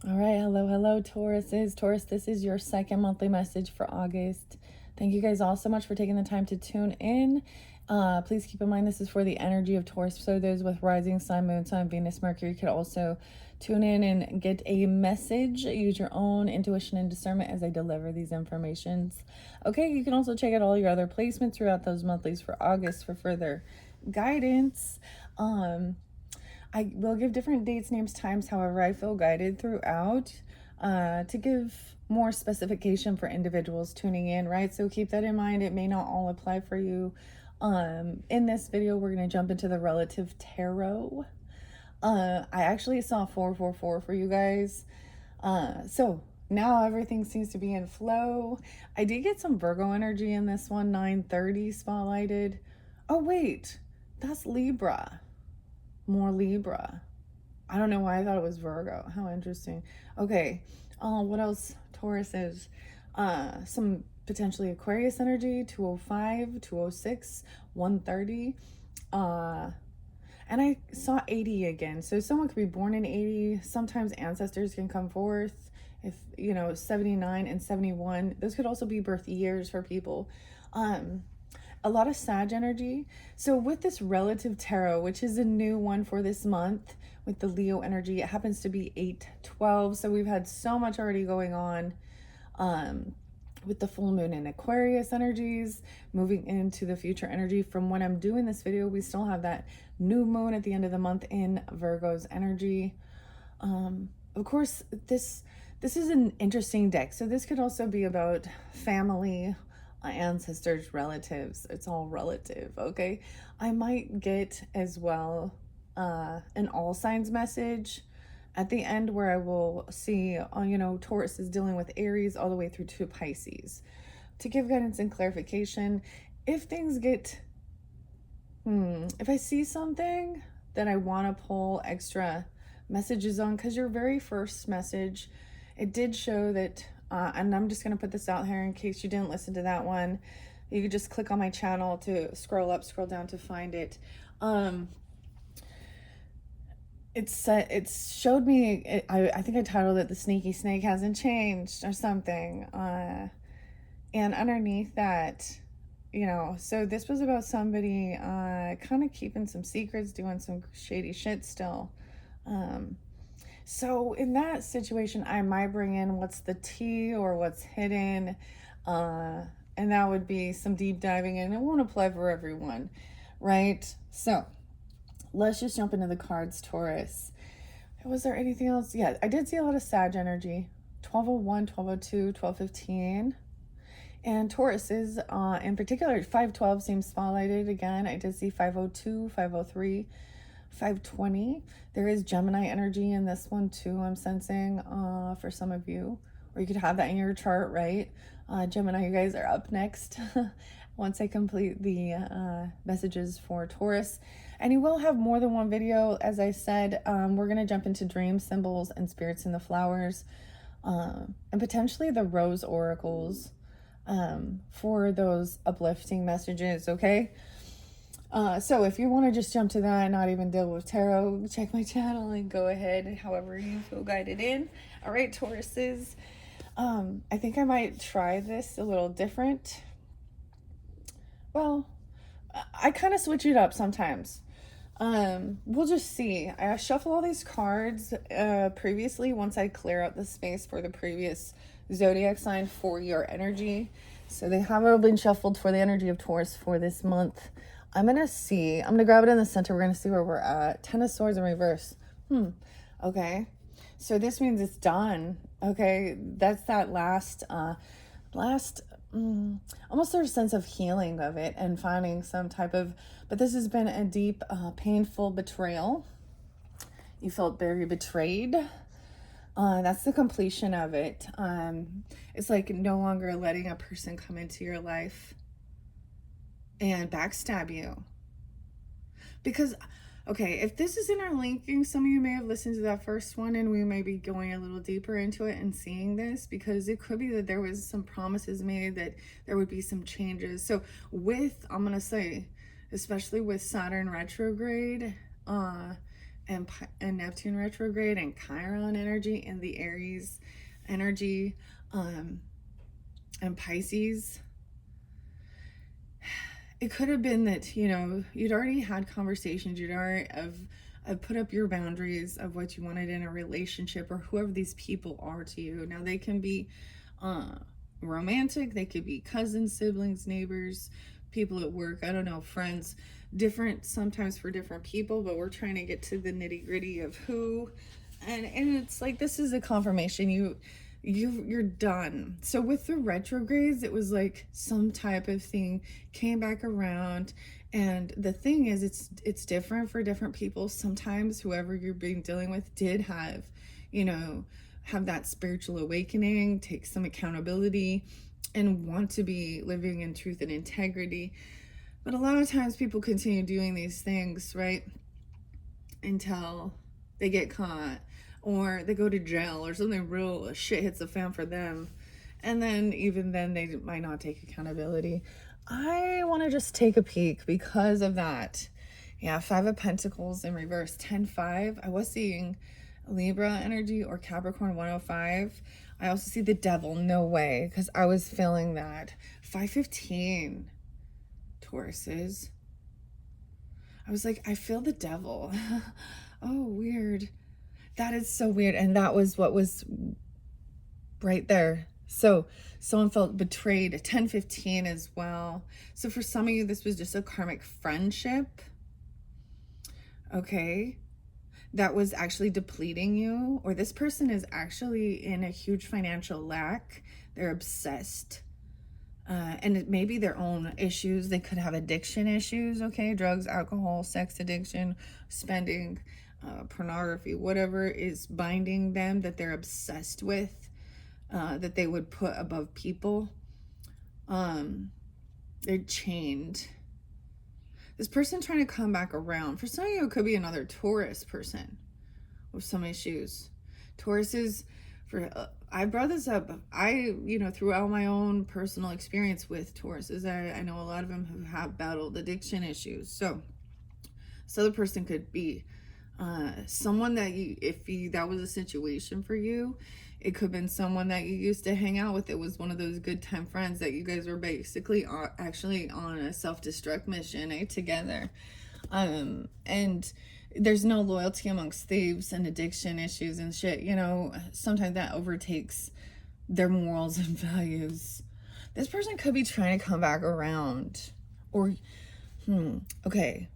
All right, hello, Tauruses. Taurus, this is your second monthly message for August. Thank you guys all so much for taking the time to tune in. Please keep in mind this is for the energy of Taurus. So those with rising sun, moon, sun, Venus, Mercury could also tune in and get a message. Use your own intuition and discernment as I deliver these informations. Okay, you can also check out all your other placements throughout those monthlies for August for further guidance. I will give different dates, names, times, however I feel guided throughout to give more specification for individuals tuning in, right? So keep that in mind. It may not all apply for you. In this video, we're going to jump into the relative tarot. I actually saw 444 for you guys. So now everything seems to be in flow. I did get some Virgo energy in this one, 930 spotlighted. Oh, wait, that's Libra. More Libra. I don't know why I thought it was Virgo. How interesting. Okay. What else? Taurus is some potentially Aquarius energy, 205, 206, 130. And I saw 80 again. So someone could be born in 80. Sometimes ancestors can come forth. If, 79 and 71. Those could also be birth years for people. A lot of Sag energy. So with this relative tarot, which is a new one for this month with the Leo energy, it happens to be 8/12. So we've had so much already going on with the full moon and Aquarius energies, moving into the future energy. From when I'm doing this video, we still have that new moon at the end of the month in Virgo's energy. Of course, this is an interesting deck. So this could also be about family, ancestors, relatives. It's all relative. Okay, I might get as well an all signs message at the end where I will see Taurus is dealing with Aries all the way through to Pisces to give guidance and clarification if things get if I see something that I want to pull extra messages on, because your very first message, it did show that and I'm just going to put this out here in case you didn't listen to that one. You could just click on my channel to scroll up, scroll down to find it. It's showed me, I think I titled it "The Sneaky Snake Hasn't Changed" or something. And underneath that, so this was about somebody kind of keeping some secrets, doing some shady shit still. So in that situation, I might bring in what's the tea or what's hidden. And that would be some deep diving, and it won't apply for everyone, right? So let's just jump into the cards, Taurus. Was there anything else? Yeah, I did see a lot of Sag energy. 1201, 1202, 1215. And Taurus is, in particular, 512 seems spotlighted again. I did see 502, 503. 520. There is Gemini energy in this one too, I'm sensing, for some of you, or you could have that in your chart, right? Gemini, you guys are up next once I complete the messages for Taurus. And you will have more than one video. As I said, we're going to jump into dream symbols and spirits in the flowers, and potentially the rose oracles for those uplifting messages, okay? So if you want to just jump to that and not even deal with tarot, check my channel and go ahead however you feel guided in. All right, Tauruses. I think I might try this a little different. Well, I kind of switch it up sometimes. We'll just see. I shuffle all these cards previously once I clear out the space for the previous zodiac sign for your energy. So they have all been shuffled for the energy of Taurus for this month. I'm going to grab it in the center. We're going to see where we're at. 10 of Swords in reverse. Okay. So this means it's done. Okay. That's that last, almost sort of sense of healing of it and finding some type of, but this has been a deep, painful betrayal. You felt very betrayed. That's the completion of it. It's like no longer letting a person come into your life and backstab you. Because, okay, if this is interlinking, some of you may have listened to that first one, and we may be going a little deeper into it and seeing this, because it could be that there was some promises made that there would be some changes. So I'm going to say, especially with Saturn retrograde, and Neptune retrograde and Chiron energy and the Aries energy and Pisces. It could have been that, you know, you'd already had conversations, you'd already have put up your boundaries of what you wanted in a relationship, or whoever these people are to you. Now they can be romantic, they could be cousins, siblings, neighbors, people at work, I don't know, friends, different sometimes for different people, but we're trying to get to the nitty-gritty of who. And it's like, this is a confirmation you're done. So with the retrogrades, it was like some type of thing came back around. And the thing is, it's different for different people. Sometimes whoever you're being dealing with did have, you know, have that spiritual awakening, take some accountability, and want to be living in truth and integrity. But a lot of times people continue doing these things, right, until they get caught, or they go to jail, or something real shit hits the fan for them. And then even then they might not take accountability. I want to just take a peek because of that. Yeah, 5 of Pentacles in reverse, 10-5. I was seeing Libra energy or Capricorn 105. I also see the Devil, no way, because I was feeling that. 515 Tauruses. I was like, I feel the Devil. Oh, weird. That is so weird. And that was what was right there. So someone felt betrayed. 10-15 as well. So for some of you, this was just a karmic friendship. Okay. That was actually depleting you. Or this person is actually in a huge financial lack. They're obsessed. And it may be their own issues. They could have addiction issues, okay? Drugs, alcohol, sex addiction, spending, pornography, whatever is binding them that they're obsessed with, that they would put above people. They're chained. This person trying to come back around. For some of you, it could be another Taurus person with some issues. Taurus is... I brought this up, you know, throughout my own personal experience with Tauruses, I know a lot of them who have battled addiction issues. So the person could be someone that that was a situation for you. It could have been someone that you used to hang out with. It was one of those good time friends that you guys were basically actually on a self-destruct mission, together. And there's no loyalty amongst thieves and addiction issues and shit. You know, sometimes that overtakes their morals and values. This person could be trying to come back around. Or, okay.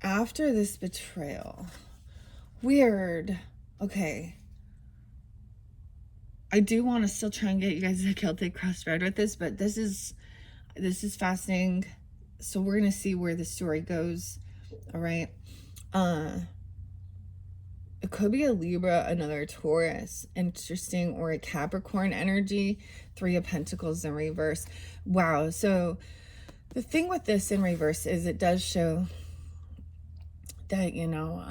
After this betrayal, weird. Okay. I do want to still try and get you guys a Celtic cross thread with this, but this is fascinating. So we're going to see where the story goes. All right. It could be a Libra, another Taurus. Interesting. Or a Capricorn energy. 3 of Pentacles in reverse. Wow. So the thing with this in reverse is it does show that, you know,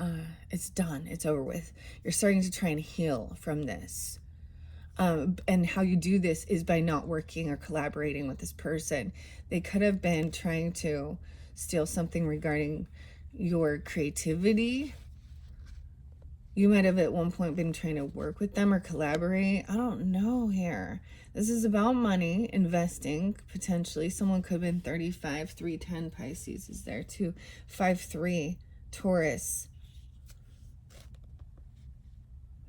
it's done. It's over with. You're starting to try and heal from this. And how you do this is by not working or collaborating with this person. They could have been trying to steal something regarding your creativity. You might have at one point been trying to work with them or collaborate. I don't know here. This is about money, investing, potentially. Someone could have been 35, 310 Pisces is there too. 5-3 Taurus.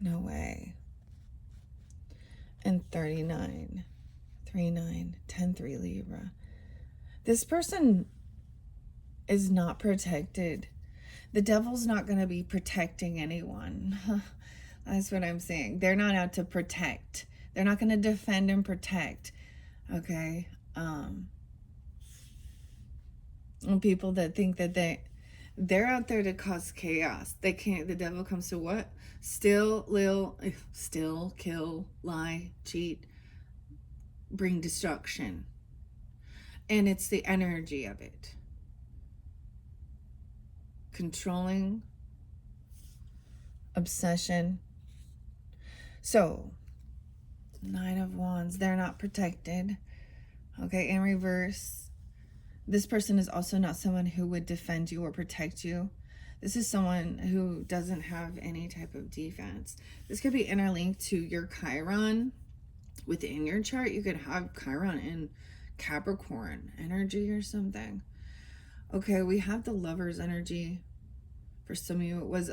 No way. And 39, 3-9, 10-3 Libra. This person is not protected. The devil's not going to be protecting anyone. That's what I'm saying. They're not out to protect. They're not going to defend and protect. Okay? And people that think that they're out there to cause chaos. They can't. The devil comes to what? Steal, kill, lie, cheat, bring destruction. And it's the energy of it. Controlling, obsession. So, 9 of Wands, they're not protected. Okay, in reverse, this person is also not someone who would defend you or protect you. This is someone who doesn't have any type of defense. This could be interlinked to your Chiron within your chart. You could have Chiron in Capricorn energy or something. Okay, we have the Lover's energy. For some of you, it was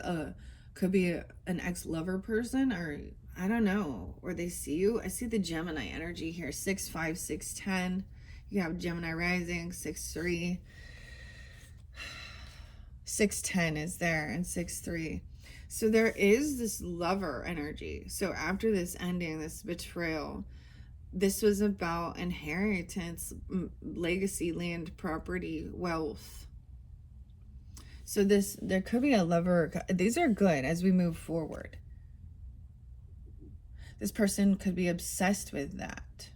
could be an ex-lover person, or I don't know, or they see you. I see the Gemini energy here, 6'5", 6'10". You have Gemini rising, 6'3". 6'10" is there, and 6'3". So there is this lover energy. So after this ending, this betrayal, this was about inheritance, legacy, land, property, wealth. So there could be a lover. These are good as we move forward. This person could be obsessed with that.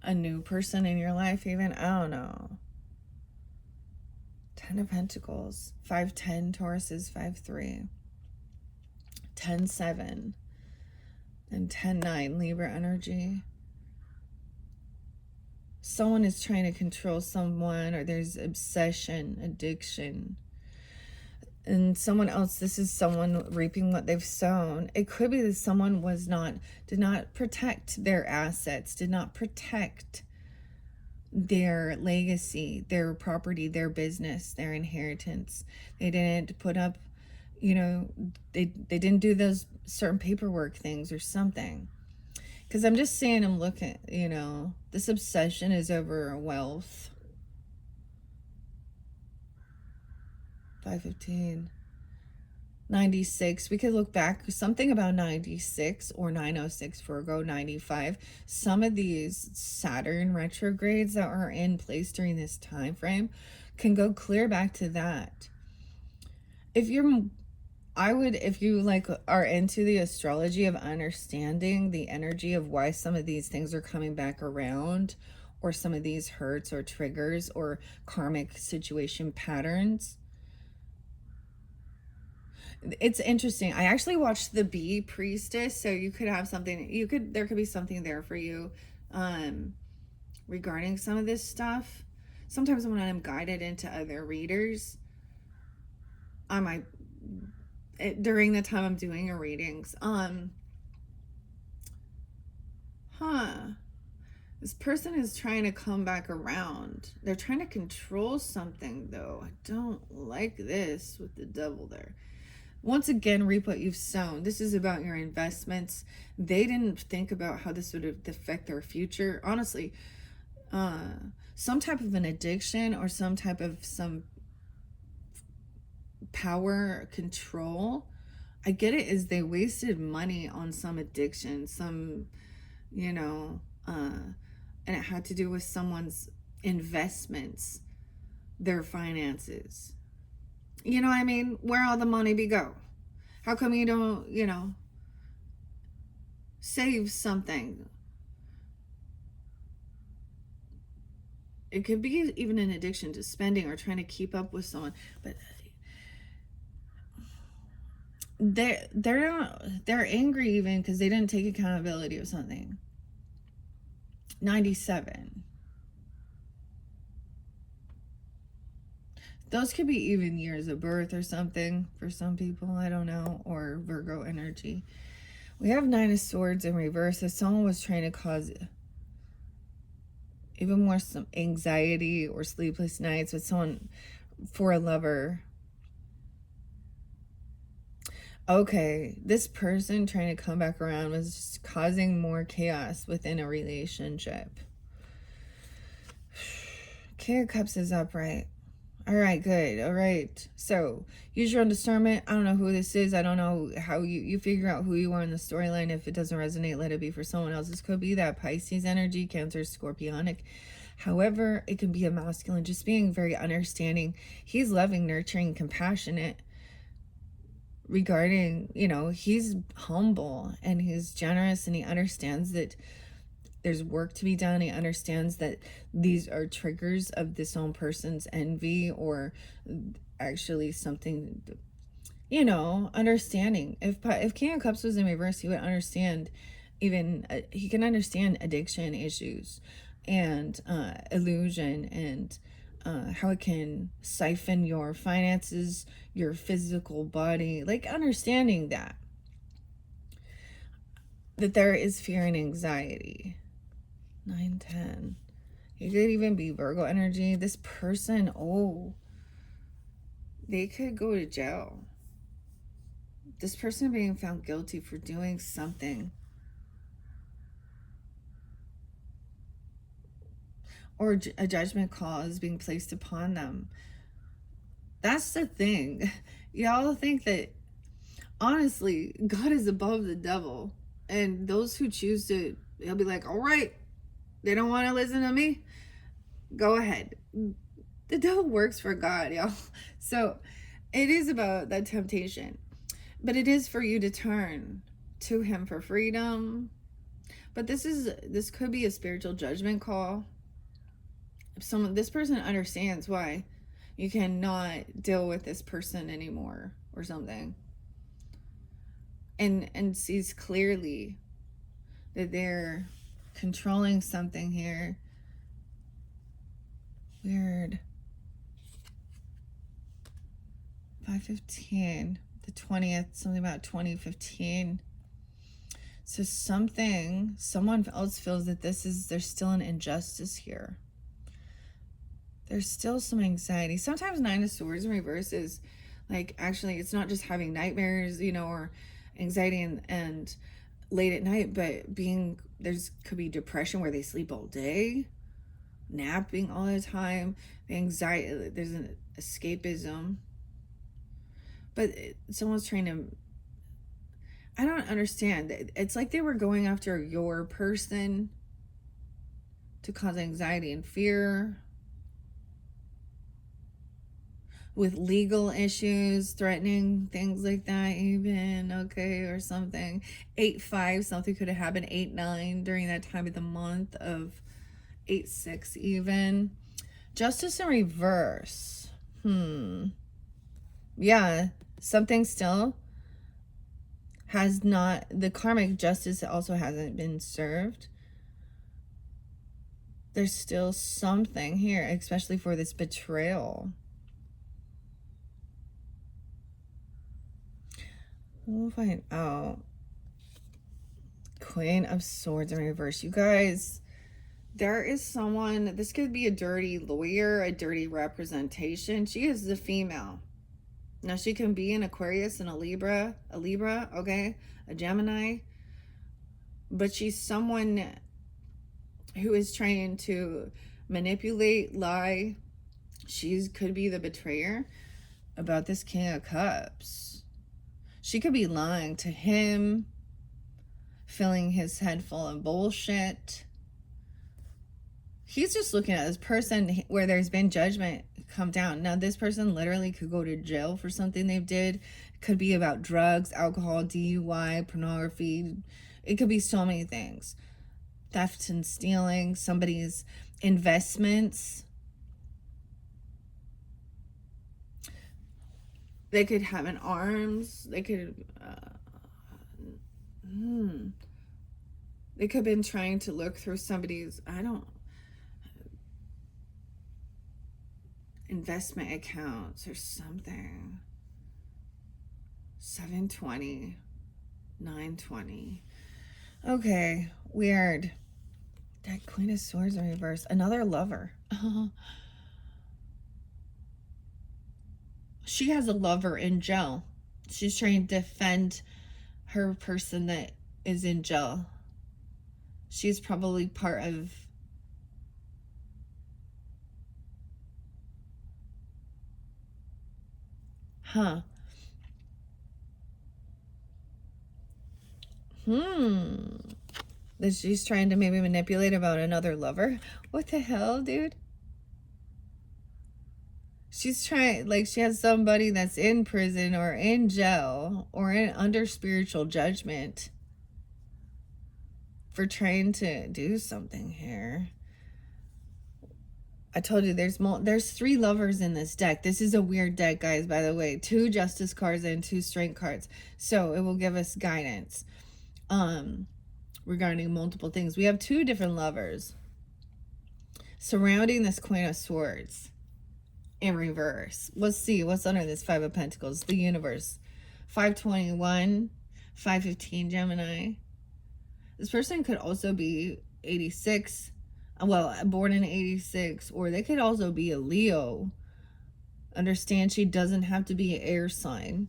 A new person in your life, even, I don't know. 10 of Pentacles, 5'10", Taurus is 5'3", 10'7", and 10'9", Libra energy. Someone is trying to control someone, or there's obsession, addiction. And someone else, this is someone reaping what they've sown. It could be that someone did not protect their assets, did not protect their legacy, their property, their business, their inheritance. They didn't put up, they didn't do those certain paperwork things or something. Because I'm just saying, I'm looking, this obsession is over wealth. 515. 96. We could look back, something about 96 or 906, Virgo, 95. Some of these Saturn retrogrades that are in place during this time frame can go clear back to that. If you are into the astrology of understanding the energy of why some of these things are coming back around, or some of these hurts or triggers or karmic situation patterns, it's interesting. I actually watched the Bee Priestess, so you could have something, there could be something there for you regarding some of this stuff. Sometimes when I'm guided into other readers, during the time I'm doing your readings, this person is trying to come back around. They're trying to control something, though. I don't like this with the devil there. Once again, reap what you've sown. This is about your investments. They didn't think about how this would affect their future. Honestly, some type of an addiction, or some power control. I get it, is they wasted money on some addiction, and it had to do with someone's investments, their finances. You know what I mean? Where all the money be go? How come you don't, save something? It could be even an addiction to spending or trying to keep up with someone, but they're angry even because they didn't take accountability of something. 97. Those could be even years of birth or something for some people, I don't know, or Virgo energy. We have 9 of Swords in reverse. If someone was trying to cause even more some anxiety or sleepless nights with someone for a lover. Okay, this person trying to come back around was just causing more chaos within a relationship. King of Cups is upright. All right, good. All right. So use your own discernment. I don't know who this is. I don't know how you figure out who you are in the storyline. If it doesn't resonate, let it be for someone else. This could be that Pisces energy, Cancer, Scorpionic. However, it can be a masculine, just being very understanding. He's loving, nurturing, compassionate regarding, he's humble and he's generous, and he understands that there's work to be done. He understands that these are triggers of this own person's envy, or actually something, understanding. If King of Cups was in reverse, he would understand he can understand addiction issues and illusion and how it can siphon your finances, your physical body, like understanding that there is fear and anxiety. 9-10. You could even be Virgo energy. This person, oh, they could go to jail. This person being found guilty for doing something, or a judgment call is being placed upon them. That's the thing. Y'all think that, honestly, God is above the devil. And those who choose to, they'll be like, all right, they don't want to listen to me. Go ahead. The devil works for God, y'all. So it is about that temptation. But it is for you to turn to him for freedom. But this could be a spiritual judgment call. This person understands why you cannot deal with this person anymore or something. And sees clearly that they're controlling something here. Weird. 5:15, the 20th, something about 2015. So someone else feels that there's still an injustice here. There's still some anxiety. Sometimes 9 of Swords in reverse is like, actually, it's not just having nightmares, or anxiety and late at night, but could be depression where they sleep all day, napping all the time, the anxiety, there's an escapism. But someone's trying to, I don't understand. It's like they were going after your person to cause anxiety and fear, with legal issues, threatening, things like that even, okay, or something. 8-5, something could have happened. 8-9 during that time of the month, of 8-6 even. Justice in reverse. Yeah, something still has not, the karmic justice also hasn't been served. There's still something here, especially for this betrayal. We'll find out. Queen of Swords in reverse. You guys, there is someone, this could be a dirty lawyer, a dirty representation. She is the female. Now, she can be an Aquarius and a Libra, okay, a Gemini. But she's someone who is trying to manipulate, lie. She could be the betrayer about this King of Cups. She could be lying to him, filling his head full of bullshit. He's just looking at this person where there's been judgment come down. Now, this person literally could go to jail for something they did. It could be about drugs, alcohol, DUI, pornography. It could be so many things. Theft and stealing, somebody's investments. They could have an arms. They could they could have been trying to look through somebody's, investment accounts or something. 7-20, 9-20. Okay, weird. That Queen of Swords in reverse. Another lover. She has a lover in jail. She's trying to defend her person that is in jail. She's probably part of that she's trying to maybe manipulate about another lover. What the hell, dude? She's trying, like, she has somebody that's in prison or in jail or under spiritual judgment for trying to do something here. I told you there's 3 lovers in this deck. This is a weird deck, guys, by the way. 2 justice cards and 2 strength cards. So it will give us guidance regarding multiple things. We have 2 different lovers surrounding this Queen of Swords. in reverse. Let's see what's under this Five of Pentacles. The universe. 521, 515 Gemini. This person could also be 86. Well, born in 86. Or they could also be a Leo. Understand, she doesn't have to be an air sign.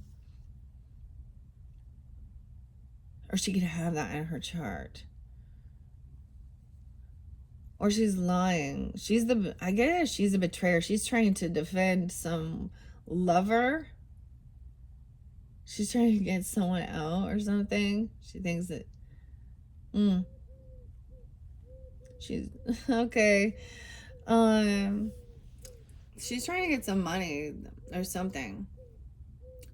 Or she could have that in her chart. Or she's lying. I guess she's a betrayer. She's trying to defend some lover. She's trying to get someone out or something. She thinks that, she's, okay. She's trying to get some money or something.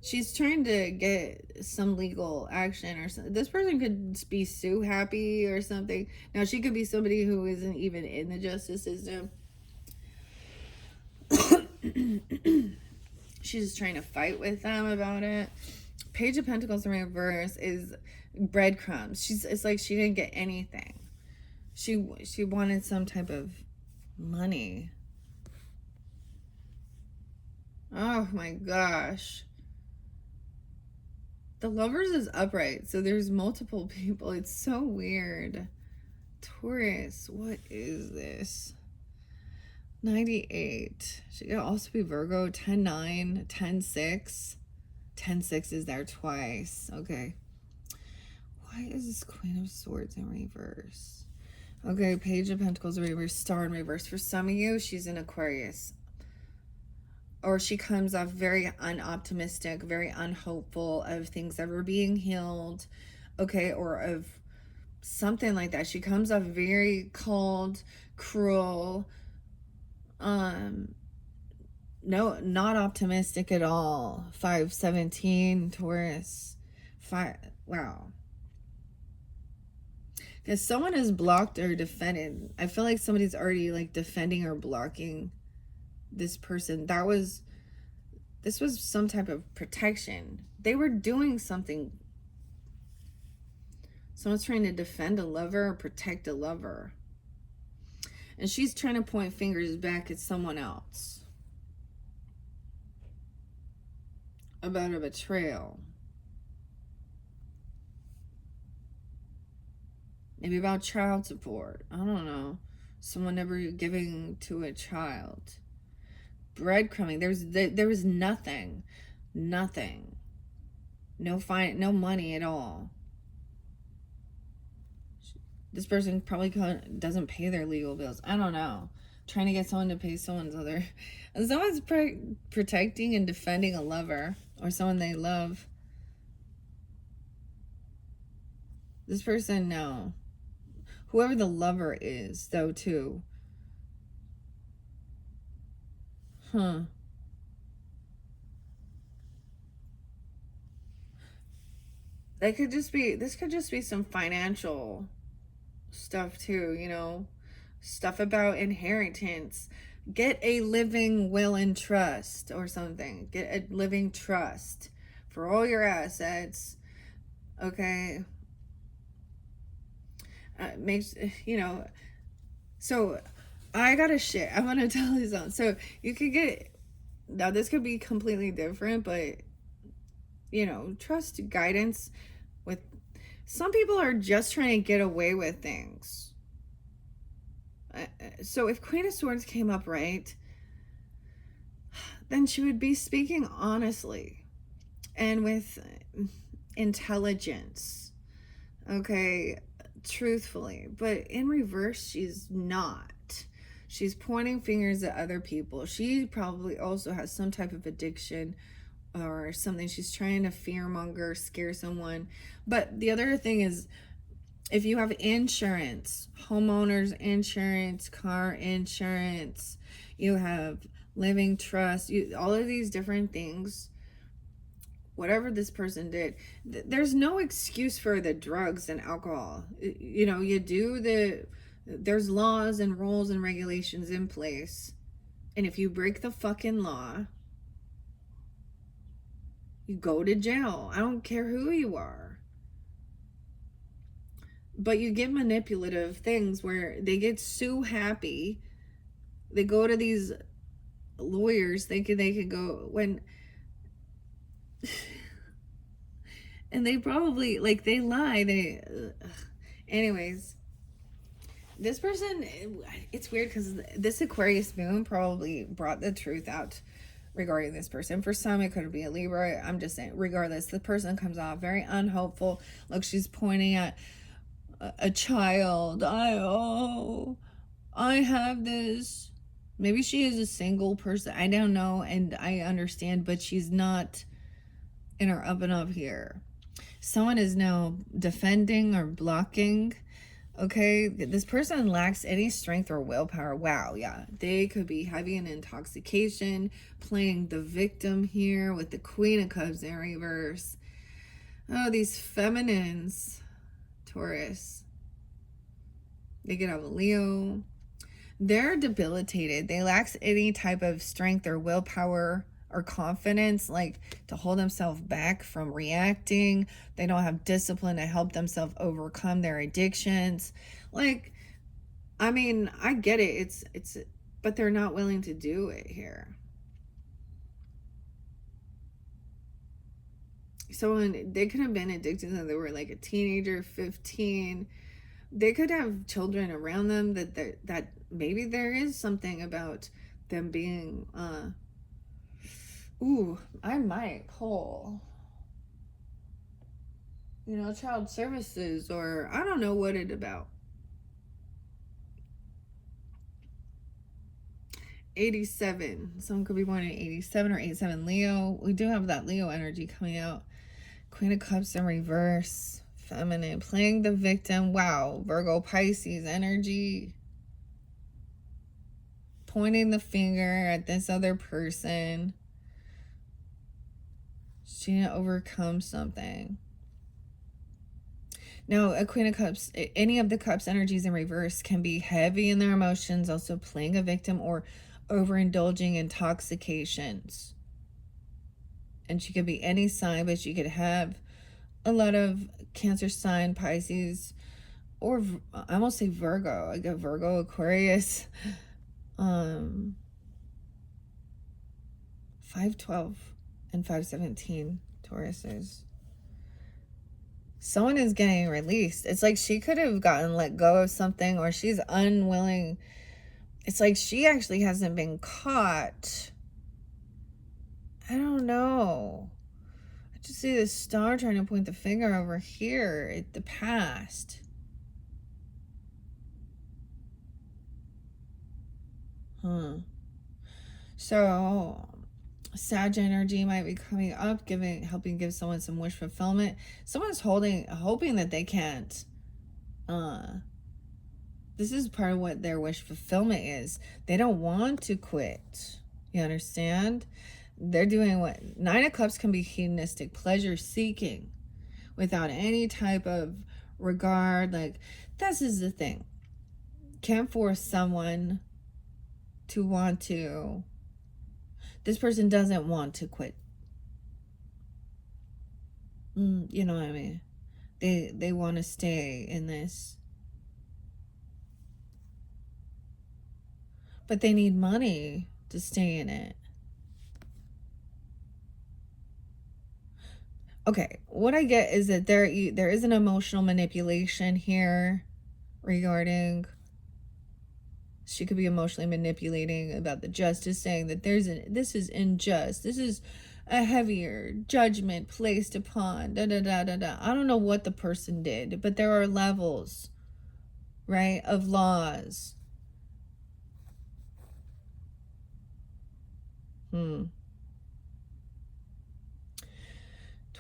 She's trying to get some legal action or something. This person could be sue happy or something. Now, she could be somebody who isn't even in the justice system. She's just trying to fight with them about it. Page of Pentacles in reverse is breadcrumbs. It's like she didn't get anything. She wanted some type of money. Oh my gosh. The Lovers is upright, so there's multiple people. It's so weird. Taurus, what is this? 98. She could also be Virgo. 10-9, 10-6. 10-6 is there twice. Okay. Why is this Queen of Swords in reverse? Okay, Page of Pentacles in reverse, Star in reverse. For some of you, she's in Aquarius. Or she comes off very unoptimistic, very unhopeful of things ever being healed, okay, or of something like that. She comes off very cold, cruel, no, not optimistic at all. 517 Taurus. Wow. Because someone is blocked or defended. I feel like somebody's already like defending or blocking this person. This was some type of protection. They were doing something. Someone's trying to defend a lover or protect a lover. And she's trying to point fingers back at someone else about a betrayal. Maybe about child support. I don't know. Someone never giving to a child. Breadcrumbing. There was nothing. Nothing. No money at all. This person probably doesn't pay their legal bills. I don't know. Trying to get someone to pay someone's other. And someone's protecting and defending a lover or someone they love. This person, no. Whoever the lover is, though, too. This could just be some financial stuff too, you know, stuff about inheritance. Get a living will and trust or something. Get a living trust for all your assets. Okay. Makes, you know, so I got a shit. I'm going to tell you something. So you could get, now this could be completely different, but, you know, trust guidance with, some people are just trying to get away with things. So if Queen of Swords came up right, then she would be speaking honestly and with intelligence. Okay, truthfully. But in reverse, she's not. She's pointing fingers at other people. She probably also has some type of addiction or something. She's trying to fearmonger, scare someone. But the other thing is, if you have insurance, homeowners insurance, car insurance, you have living trust, all of these different things, whatever this person did, there's no excuse for the drugs and alcohol. You know, there's laws and rules and regulations in place. And if you break the fucking law, you go to jail. I don't care who you are. But you get manipulative things where they get so happy. They go to these lawyers. They could go when, and they probably, like, they lie. Anyways, this person, it's weird because this Aquarius moon probably brought the truth out regarding this person. For some, it could be a Libra. I'm just saying, regardless, the person comes off very unhopeful. Look, she's pointing at a child. I have this. Maybe she is a single person. I don't know, and I understand, but she's not in her up and up here. Someone is now defending or blocking. Okay, this person lacks any strength or willpower. Wow, yeah. They could be heavy in intoxication, playing the victim here with the Queen of Cups in reverse. Oh, these feminines, Taurus. They could have a Leo. They're debilitated. They lack any type of strength or willpower or confidence, like to hold themselves back from reacting. They don't have discipline to help themselves overcome their addictions. Like, I mean, I get it. It's but they're not willing to do it here. Someone, they could have been addicted when they were like a teenager, 15. They could have children around them that maybe there is something about them being ooh, I might pull, child services, or I don't know what it's about. 87. Someone could be born in 87 or 87 Leo. We do have that Leo energy coming out. Queen of Cups in reverse. Feminine. Playing the victim. Wow. Virgo Pisces energy. Pointing the finger at this other person. She didn't overcome something. Now, a Queen of Cups, any of the Cups energies in reverse can be heavy in their emotions, also playing a victim or overindulging intoxications. And she could be any sign, but she could have a lot of Cancer sign, Pisces, or I almost say Virgo. I got Virgo, Aquarius. 512 and 517 Tauruses. Someone is getting released. It's like she could have gotten let go of something, or she's unwilling. It's like she actually hasn't been caught. I don't know. I just see this star trying to point the finger over here at the past. So Sag energy might be coming up, helping give someone some wish fulfillment. Someone's hoping that they can't. This is part of what their wish fulfillment is. They don't want to quit. You understand? They're doing what 9 of Cups can be hedonistic, pleasure seeking, without any type of regard. Like, this is the thing. Can't force someone to want to. This person doesn't want to quit. You know what I mean? They want to stay in this. But they need money to stay in it. Okay, what I get is that there is an emotional manipulation here regarding. She could be emotionally manipulating about the justice, saying that this is unjust. This is a heavier judgment placed upon da da da da da. I don't know what the person did, but there are levels, right, of laws. 12-9,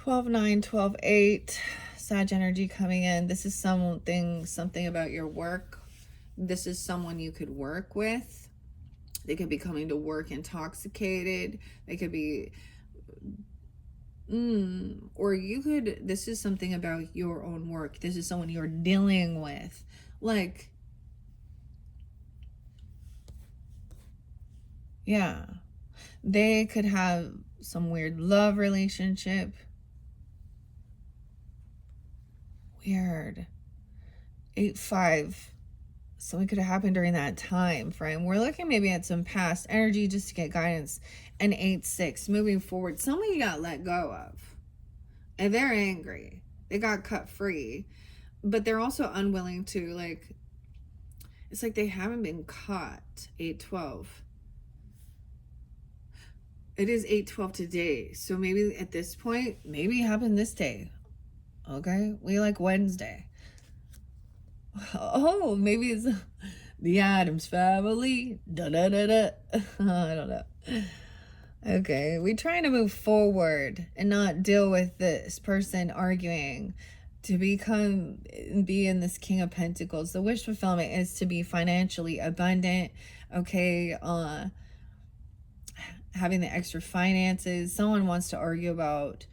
12-8, Sag energy coming in. This is something about your work. This is someone you could work with. They could be coming to work intoxicated. They could be, or you could, this is something about your own work. This is someone you're dealing with. Like, yeah, they could have some weird love relationship. Weird. 8-5. Something could have happened during that time frame. We're looking maybe at some past energy just to get guidance. And 8-6, moving forward. Somebody got let go of. And they're angry. They got cut free. But they're also unwilling to, like, it's like they haven't been caught. 8-12. It is 8-12 today. So maybe at this point, maybe it happened this day. Okay? We like Wednesday. Oh, maybe it's the Addams family. Da da da da. I don't know. Okay, we're trying to move forward and not deal with this person arguing. To become and be in this King of Pentacles, the wish fulfillment is to be financially abundant. Okay, having the extra finances. Someone wants to argue about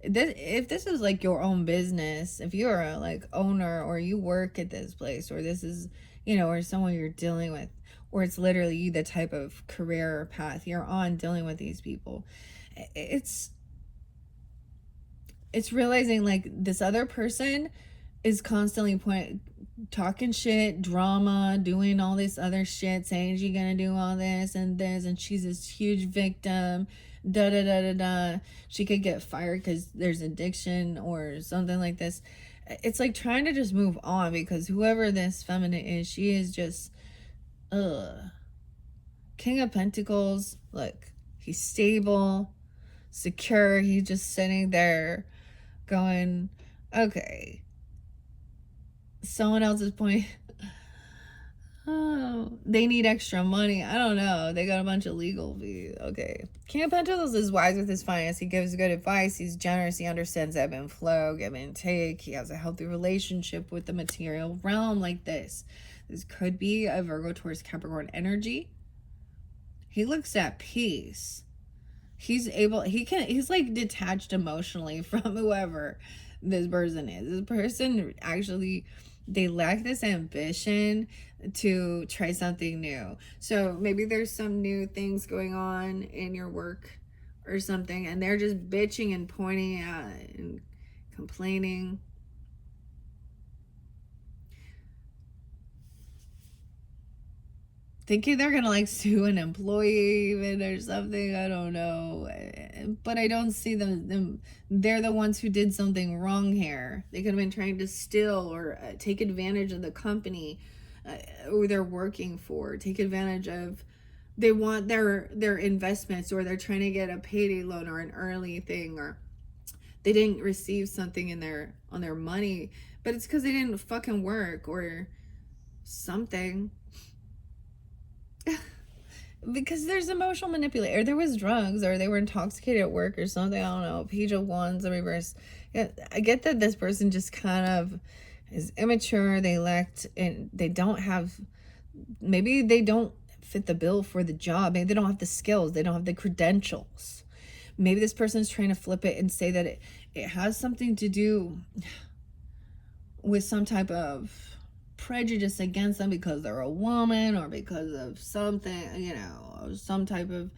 this. If this is like your own business, if you're a like owner or you work at this place, or this is, you know, or someone you're dealing with, or it's literally the type of career or path you're on dealing with these people, it's realizing like this other person is constantly talking shit, drama, doing all this other shit, saying she's gonna do all this, and she's this huge victim, da da da da da. She could get fired because there's addiction or something like this. It's like trying to just move on, because whoever this feminine is, she is just, King of Pentacles. Look, he's stable, secure. He's just sitting there going, okay, someone else's point. Oh, they need extra money. I don't know. They got a bunch of legal fees. Okay. King of Pentacles is wise with his finance. He gives good advice. He's generous. He understands ebb and flow, give and take. He has a healthy relationship with the material realm like this. This could be a Virgo, Taurus, Capricorn energy. He looks at peace. He's like detached emotionally from whoever this person is. This person actually, they lack this ambition to try something new. So maybe there's some new things going on in your work or something, and they're just bitching and pointing at it and complaining. Thinking they're gonna like sue an employee even or something. I don't know, but I don't see them. They're the ones who did something wrong here. They could have been trying to steal or take advantage of the company who they're working for. Take advantage of. They want their investments, or they're trying to get a payday loan or an early thing, or they didn't receive something in on their money, but it's because they didn't fucking work or something. Because there's emotional manipulation, or there was drugs, or they were intoxicated at work or something. I don't know. Page of Wands, the reverse. Yeah, I get that this person just kind of is immature. They lacked, and they don't have, maybe they don't fit the bill for the job. Maybe they don't have the skills. They don't have the credentials. Maybe this person's trying to flip it and say that it has something to do with some type of prejudice against them because they're a woman, or because of something, you know, some type of,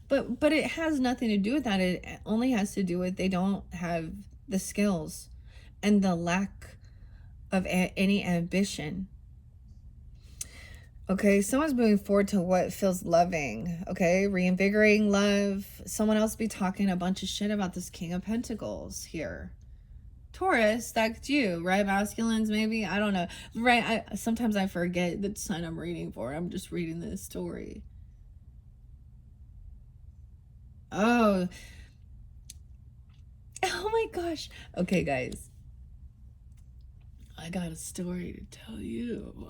but it has nothing to do with that. It only has to do with they don't have the skills and the lack of any ambition. Okay, someone's moving forward to what feels loving. Okay, reinvigorating love. Someone else be talking a bunch of shit about this King of Pentacles here. Taurus, that's you, right? Masculines, maybe? I don't know. Right, sometimes I forget the sign I'm reading for. I'm just reading this story. Oh. Oh my gosh. Okay, guys. I got a story to tell you.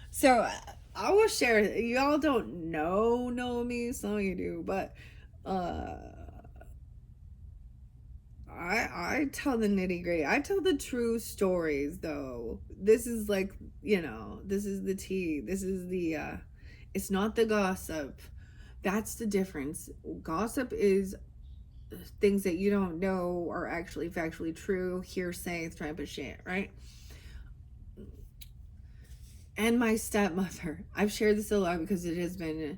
So, I will share. Y'all don't know me, some of you do, but I tell the nitty gritty. I tell the true stories, though. This is like, you know, this is the tea. This is the, it's not the gossip. That's the difference. Gossip is things that you don't know are actually factually true, hearsay, type of shit, right? And my stepmother, I've shared this a lot because it has been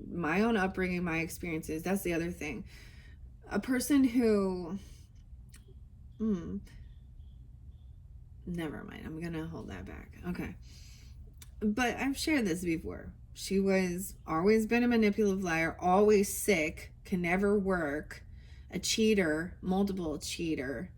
my own upbringing, my experiences. That's the other thing. A person who never mind. I'm going to hold that back. Okay. But I've shared this before. She was always been a manipulative liar, always sick, can never work, a cheater, multiple cheater,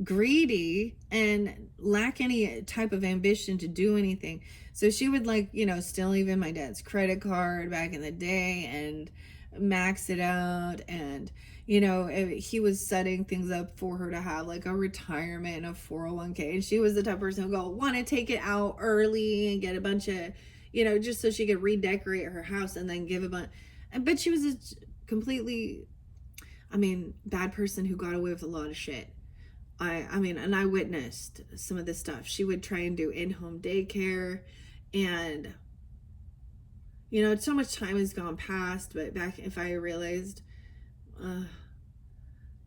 greedy, and lack any type of ambition to do anything. So she would, like, you know, steal even my dad's credit card back in the day and max it out. And, you know, he was setting things up for her to have like a retirement and a 401k. And she was the type of person who go, want to take it out early and get a bunch of, you know, just so she could redecorate her house and then give a bunch. But she was a completely, I mean, bad person who got away with a lot of shit. I mean, and I witnessed some of this stuff. She would try and do in-home daycare, and, you know, so much time has gone past, but back, if I realized,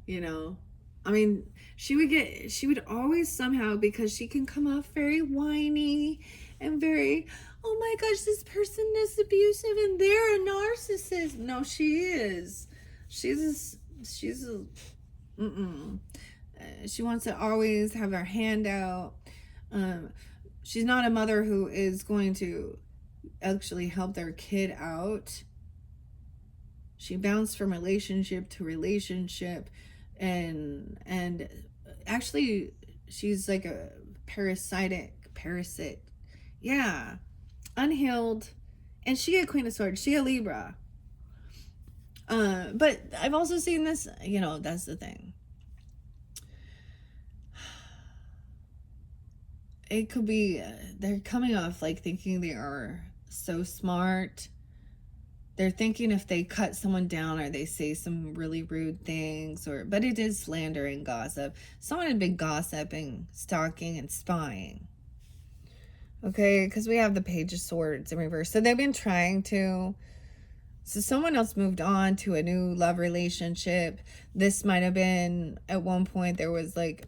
you know, I mean, she would always somehow, because she can come off very whiny and very, oh my gosh, this person is abusive and they're a narcissist. No, she is. She's a, she wants to always have her hand out. She's not a mother who is going to actually help their kid out. She bounced from relationship to relationship, and actually she's like a parasite. Yeah, unhealed. And she a Queen of Swords. She a Libra. But I've also seen this, you know, that's the thing. It could be they're coming off like thinking they are so smart. They're thinking if they cut someone down or they say some really rude things, but it is slander and gossip. Someone had been gossiping, stalking, and spying. Okay, because we have the Page of Swords in reverse. So they've been trying to. So someone else moved on to a new love relationship. This might have been, at one point, there was like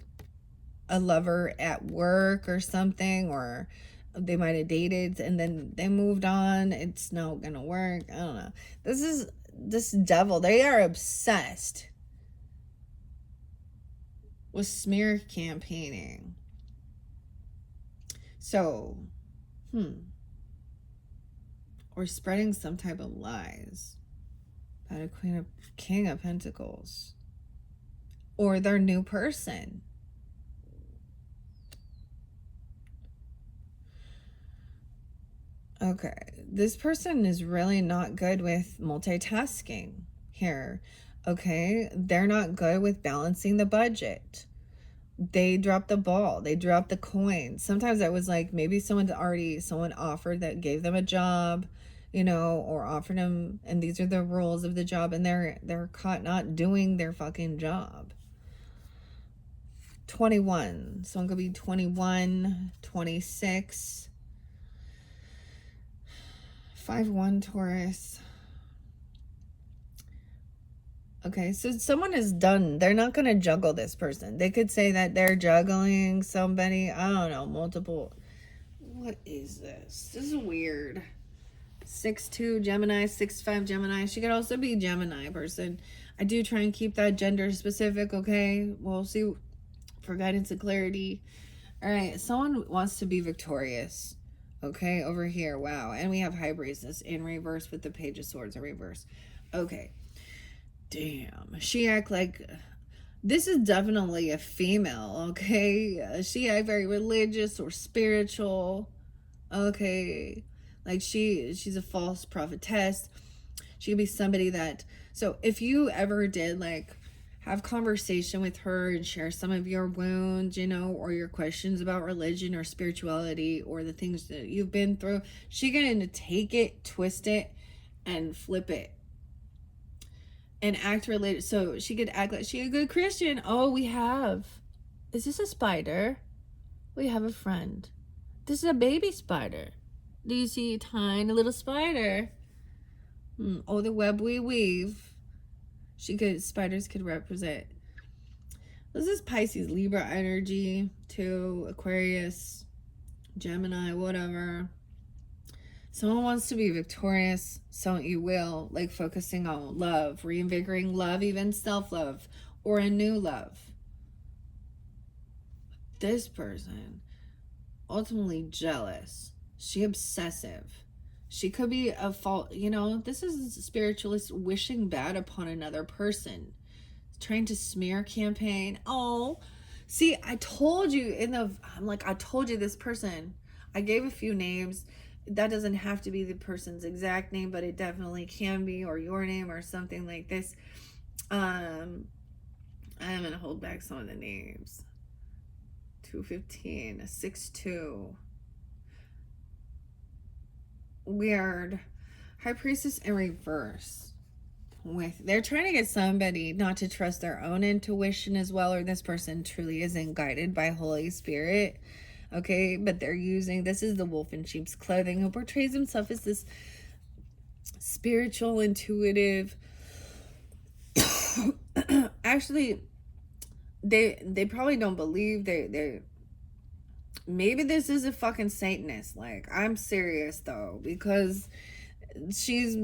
a lover at work or something, or they might have dated and then they moved on. It's not gonna work. I don't know. This devil, they are obsessed with smear campaigning. So or spreading some type of lies about a King of Pentacles or their new person. Okay, this person is really not good with multitasking here. Okay, they're not good with balancing the budget. They dropped the ball. They dropped the coin. Sometimes that was like maybe someone offered that gave them a job, you know, or offered them, and these are the rules of the job, and they're caught not doing their fucking job. 21. Someone could be 21, 26. 5-1 Taurus. Okay, so someone is done. They're not going to juggle this person. They could say that they're juggling somebody. I don't know, multiple. What is this? This is weird. 6-2 Gemini, 6-5 Gemini. She could also be Gemini person. I do try and keep that gender specific, okay? We'll see for guidance and clarity. All right, someone wants to be victorious. Okay, over here. Wow. And we have high braces in reverse with the Page of Swords in reverse. Okay. Damn. She act like... This is definitely a female, okay? She act very religious or spiritual. Okay. Like she's a false prophetess. She could be somebody that... So if you ever did like have conversation with her and share some of your wounds, you know, or your questions about religion or spirituality or the things that you've been through, she's going to take it, twist it, and flip it and act related. So she could act like she's a good Christian. Oh, is this a spider? We have a friend. This is a baby spider. Do you see a tiny little spider? Oh, the web we weave. Spiders could represent. This is Pisces, Libra energy, too, Aquarius, Gemini, whatever. Someone wants to be victorious, so you will, like focusing on love, reinvigorating love, even self-love, or a new love. this person, ultimately jealous. She obsessive. She could be a fault. You know, this is a spiritualist wishing bad upon another person. Trying to smear campaign. Oh, see, I told you I told you this person. I gave a few names. That doesn't have to be the person's exact name, but it definitely can be, or your name or something like this. I'm going to hold back some of the names. 215, 62. Weird. High Priestess in reverse. They're trying to get somebody not to trust their own intuition as well, or this person truly isn't guided by Holy Spirit. Okay, but they're using, this is the wolf in sheep's clothing, who portrays himself as this spiritual, intuitive. Actually, they probably don't believe they maybe this is a fucking Satanist. Like, I'm serious though, because she's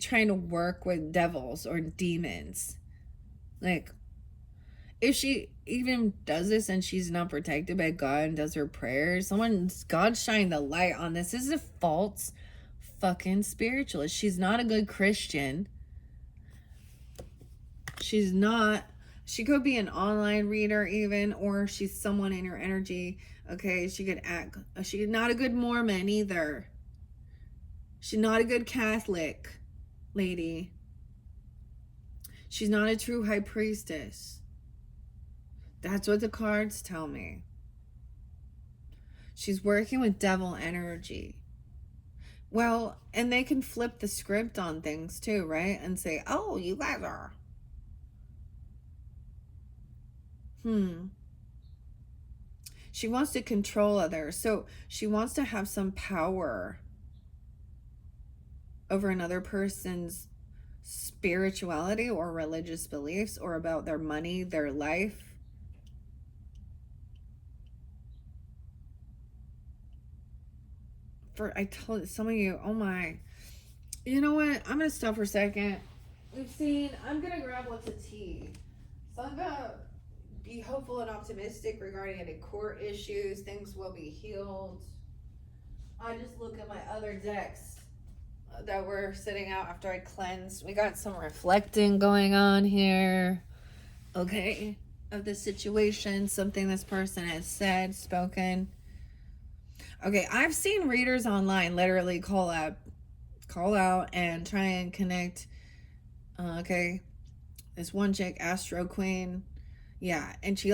trying to work with devils or demons. Like, if she even does this and she's not protected by God and does her prayers, God shine the light on this. This is a false fucking spiritualist. She's not a good Christian. She's not. She could be an online reader even, or she's someone in your energy. Okay, she's not a good Mormon either. She's not a good Catholic lady. She's not a true high priestess. That's what the cards tell me. She's working with devil energy. Well, and they can flip the script on things too, right? And say, oh, you guys are. She wants to control others. So she wants to have some power over another person's spirituality or religious beliefs, or about their money, their life. I told some of you, oh my, you know what? I'm going to stop for a second. I'm going to grab lots of tea. So I'm going to be hopeful and optimistic regarding any court issues. Things will be healed. I just look at my other decks that were sitting out after I cleansed. We got some reflecting going on here. Okay. Of the situation, something this person has said, spoken. Okay, I've seen readers online literally call out and try and connect. Okay, this one chick, Astro Queen, yeah, and she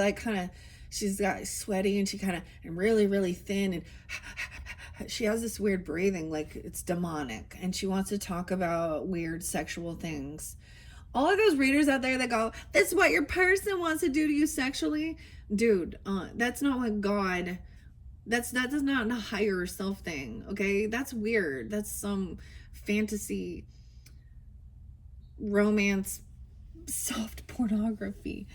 she's got sweaty and she kind of and really, really thin, and she has this weird breathing like it's demonic, and she wants to talk about weird sexual things. All of those readers out there that go, "This is what your person wants to do to you sexually," dude. That's not what God. That's not a higher self thing, okay? That's weird. That's some fantasy, romance, soft pornography.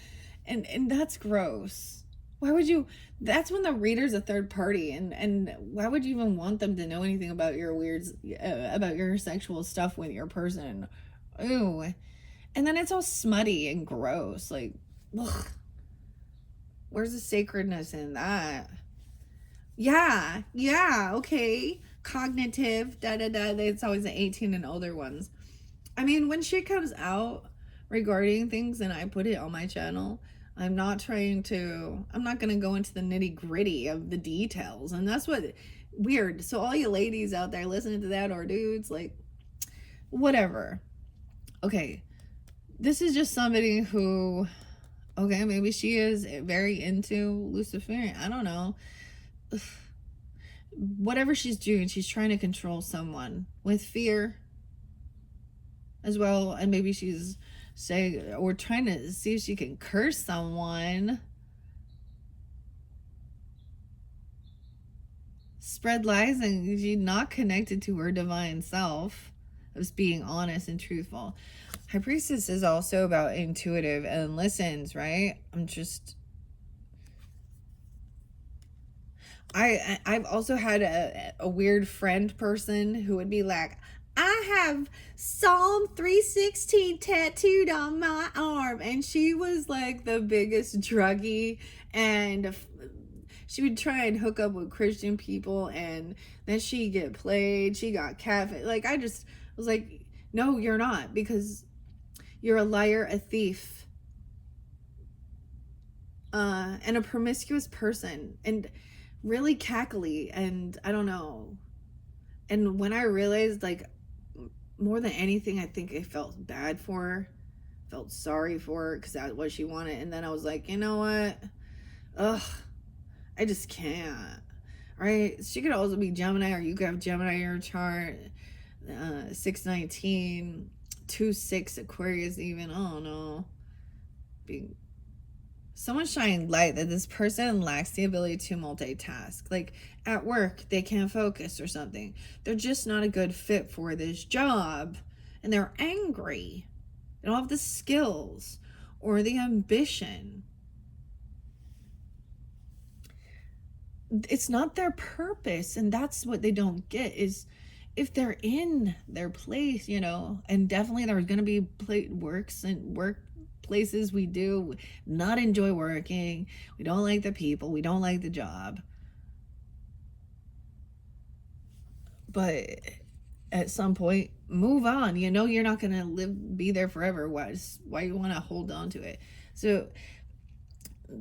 And that's gross. Why would you... That's when the reader's a third party, and why would you even want them to know anything about your about your sexual stuff with your person? Ooh. And then it's all smutty and gross. Like, ugh. Where's the sacredness in that? Yeah, okay. Cognitive, it's always the 18 and older ones. I mean, when shit comes out regarding things and I put it on my channel, I'm not going to go into the nitty gritty of the details. And that's weird. So all you ladies out there listening to that, or dudes, like, whatever. Okay. This is just somebody who, okay, maybe she is very into Luciferian. I don't know. Whatever she's doing, she's trying to control someone with fear as well, and maybe she's trying to see if she can curse someone, spread lies, and she's not connected to her divine self of being honest and truthful. High Priestess is also about intuitive and listens, right? I've also had a weird friend person who would be like, I have Psalm 3:16 tattooed on my arm. And she was like the biggest druggie and she would try and hook up with Christian people, and then she get played. She got catfished. Like, I just was like, no, you're not, because you're a liar, a thief, and a promiscuous person, and really cackly, and I don't know. And when I realized, like, more than anything, I think I felt bad for her, felt sorry for her, because that's what she wanted. And then I was like, you know what? Ugh, I just can't. Right? She could also be Gemini, or you could have Gemini in your chart. 619, 2-6 Aquarius, even. Oh no. Being someone's shining light that this person lacks the ability to multitask. Like, at work, they can't focus or something. They're just not a good fit for this job. And they're angry. They don't have the skills or the ambition. It's not their purpose. And that's what they don't get, is if they're in their place, you know. And definitely there's going to be workplaces we do not enjoy working. We don't like the people. We don't like the job. But at some point, move on. You know, you're not going to be there forever. Why you want to hold on to it? So,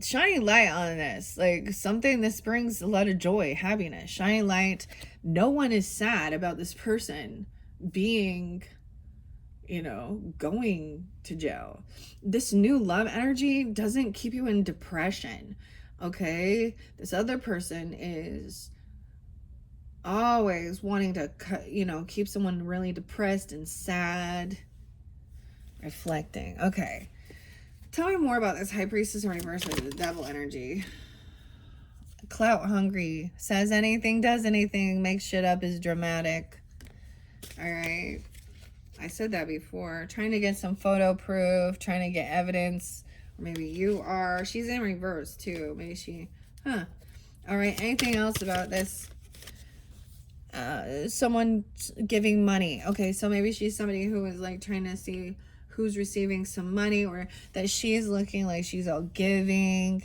shining light on this, like, something this brings a lot of joy, happiness, shining light. No one is sad about this person being, you know, going to jail. This new love energy doesn't keep you in depression. Okay, this other person is always wanting to, you know, keep someone really depressed and sad. Reflecting. Okay, tell me more about this High Priestess in reverse with the devil energy. Clout hungry, says anything, does anything, makes shit up, is dramatic. All right, I said that before. Trying to get some photo proof, trying to get evidence. Or maybe you are. She's in reverse too. Maybe she, huh. All right, anything else about this? Someone giving money. Okay, so maybe she's somebody who is like trying to see who's receiving some money, or that she's looking like she's all giving.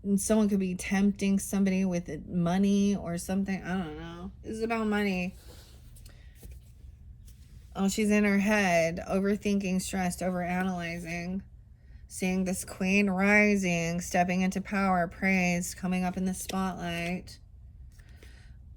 And someone could be tempting somebody with money or something. I don't know. This is about money. Oh, she's in her head, overthinking, stressed, overanalyzing. Seeing this queen rising, stepping into power, praise, coming up in the spotlight.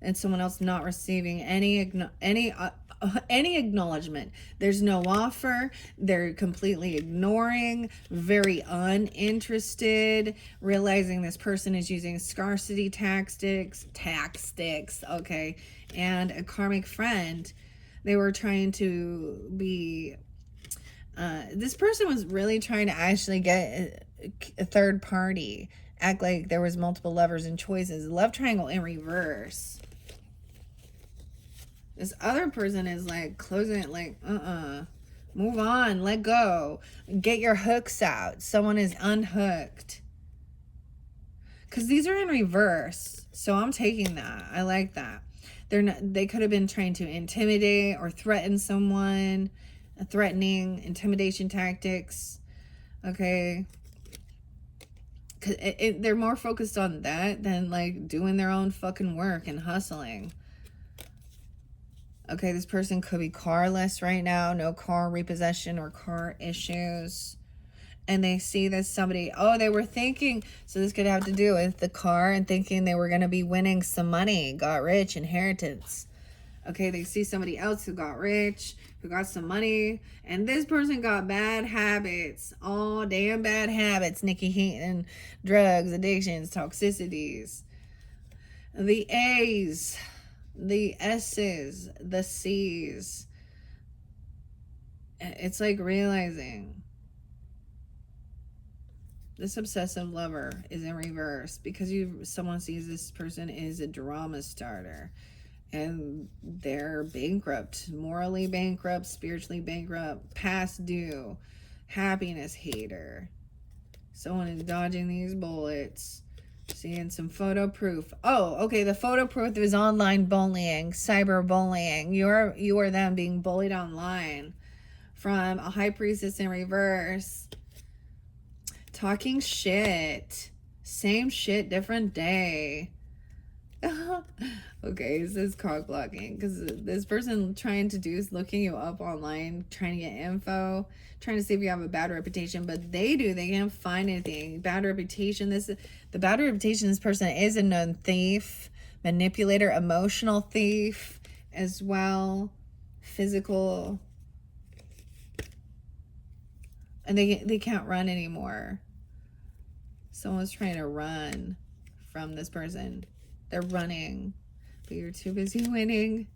And someone else not receiving any acknowledgement. There's no offer. They're completely ignoring, very uninterested, realizing this person is using scarcity tactics, okay, and a karmic friend. They were trying to be, this person was really trying to actually get a third party, act like there was multiple lovers and choices. Love triangle in reverse. This other person is like closing it, like, move on, let go, get your hooks out. Someone is unhooked. Because these are in reverse. So I'm taking that. I like that. They could have been trying to intimidate or threaten someone. Threatening, intimidation tactics. Okay. Cause they're more focused on that than like doing their own fucking work and hustling. Okay, this person could be carless right now. No car repossession or car issues. And they see this somebody, oh, they were thinking, so this could have to do with the car and thinking they were going to be winning some money, got rich, inheritance. Okay, they see somebody else who got rich, who got some money, and this person got bad habits. Oh, damn bad habits. Nikki Heaton, drugs, addictions, toxicities. The A's, the S's, the C's. It's like realizing this obsessive lover is in reverse because someone sees this person is a drama starter. And they're bankrupt, morally bankrupt, spiritually bankrupt, past due, happiness hater. Someone is dodging these bullets. Seeing some photo proof. Oh, okay. The photo proof is online bullying, cyber bullying. You are them being bullied online from a high priestess in reverse. Talking shit. Same shit, different day. Okay, this is cock blocking because this person trying to do is looking you up online, trying to get info, trying to see if you have a bad reputation, but they can't find anything. Bad reputation. The bad reputation. This person is a known thief, manipulator, emotional thief as well, physical, and they can't run anymore. Someone's trying to run from this person. They're running, but you're too busy winning.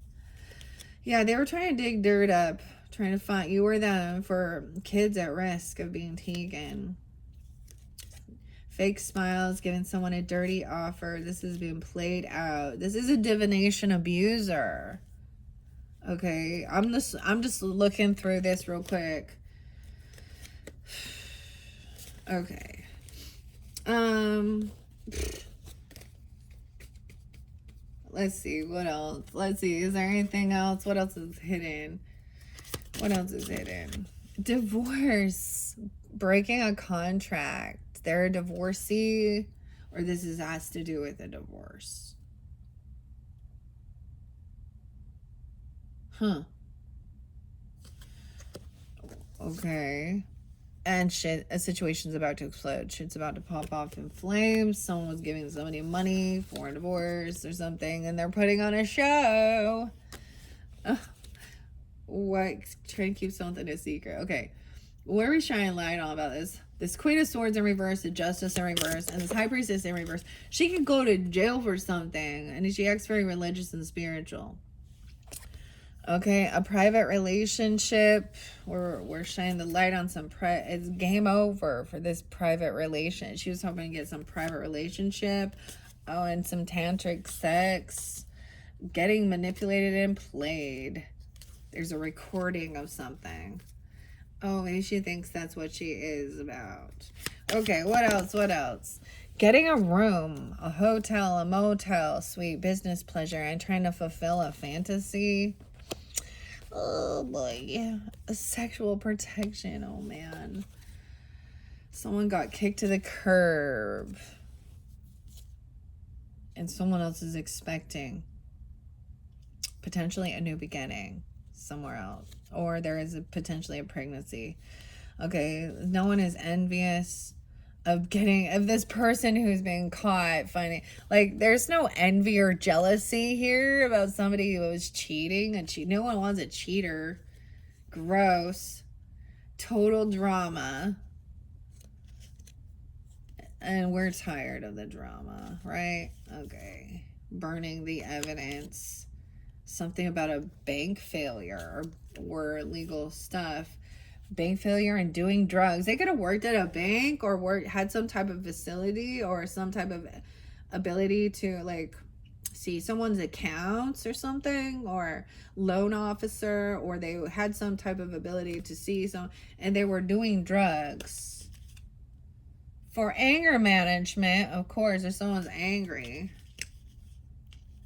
Yeah, they were trying to dig dirt up, trying to find you or them for kids at risk of being taken. Fake smiles, giving someone a dirty offer. This is being played out. This is a divination abuser. Okay, I'm just looking through this real quick. Okay. Let's see, what else? Let's see, is there anything else? What else is hidden? What else is hidden? Divorce. Breaking a contract. They're a divorcee, or this has to do with a divorce. Huh. Okay. And shit, a situation's about to explode. Shit's about to pop off in flames. Someone was giving somebody money for a divorce or something, and they're putting on a show. What? Trying to keep something a secret. Okay. What are we shining light on about this? This Queen of Swords in reverse, the Justice in reverse, and this High Priestess in reverse. She could go to jail for something, and she acts very religious and spiritual. Okay, a private relationship. We're shining the light on some it's game over for this private relation. She was hoping to get some private relationship. Oh, and some tantric sex. Getting manipulated and played. There's a recording of something. Oh, maybe she thinks that's what she is about. Okay, what else? What else? Getting a room, a hotel, a motel, sweet business pleasure, and trying to fulfill a fantasy. Oh boy, yeah. A sexual protection. Oh man. Someone got kicked to the curb. And someone else is expecting potentially a new beginning somewhere else. Or there is potentially a pregnancy. Okay, no one is envious of this person who's being caught finding, like, there's no envy or jealousy here about somebody who was cheating, and no one wants a cheater. Gross. Total drama. And we're tired of the drama, right? Okay. Burning the evidence. Something about a bank failure or legal stuff. Bank failure and doing drugs. They could have worked at a bank or had some type of facility or some type of ability to, like, see someone's accounts or something, or loan officer, or they had some type of ability to see and they were doing drugs for anger management. Of course, if someone's angry,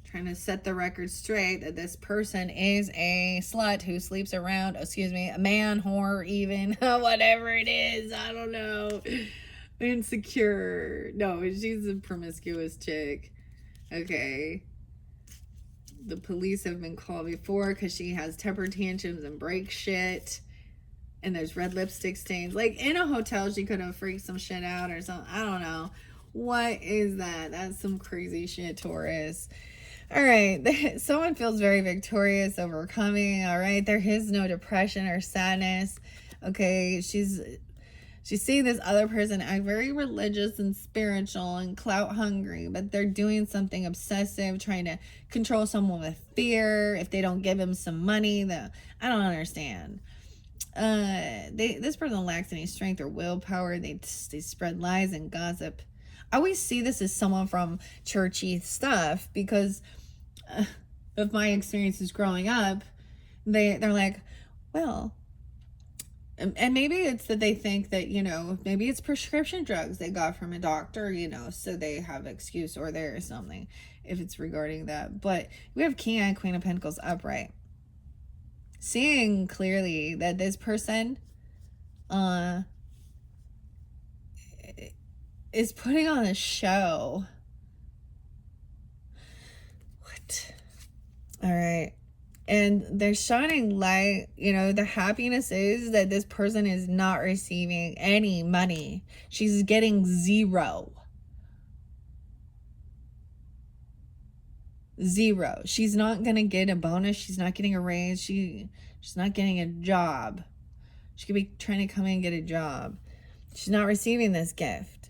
trying to set the record straight that this person is a slut who sleeps around, a man, whore, even, whatever it is, I don't know, insecure. No, she's a promiscuous chick. Okay. The police have been called before because she has temper tantrums and breaks shit. And there's red lipstick stains. Like, in a hotel, she could have freaked some shit out or something. I don't know. What is that? That's some crazy shit, Taurus. All right, someone feels very victorious, overcoming. All right, there is no depression or sadness. Okay, she's seeing this other person act very religious and spiritual and clout hungry, but they're doing something obsessive, trying to control someone with fear. If they don't give him some money, I don't understand. This person lacks any strength or willpower. They spread lies and gossip. I always see this as someone from churchy stuff because of my experiences growing up. They're like, well, and maybe it's that they think that, maybe it's prescription drugs they got from a doctor, so they have excuse, or there is something if it's regarding that. But we have King and Queen of Pentacles upright. Seeing clearly that this person is putting on a show. What? All right. And they're shining light. You know, the happiness is that this person is not receiving any money. She's getting zero. Zero. She's not going to get a bonus. She's not getting a raise. She's not getting a job. She could be trying to come in and get a job. She's not receiving this gift.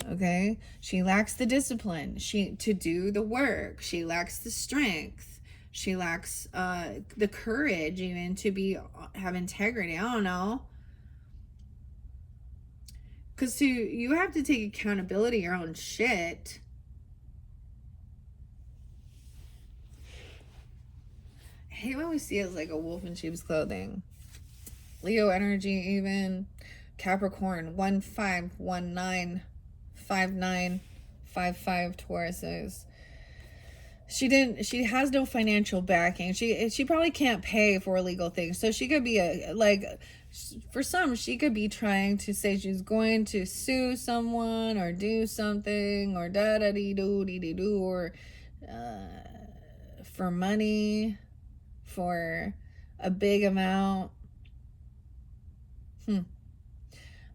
Okay? She lacks the discipline to do the work. She lacks the strength. She lacks the courage even to have integrity. I don't know. Because you have to take accountability of your own shit. I hate when we see it as like a wolf in sheep's clothing. Leo energy even. Capricorn 15195955 Tauruses. She has no financial backing. She probably can't pay for legal things. So she could be for some, she could be trying to say she's going to sue someone or do something or da-da-dee-doo-dee-dee-doo or for money, for a big amount.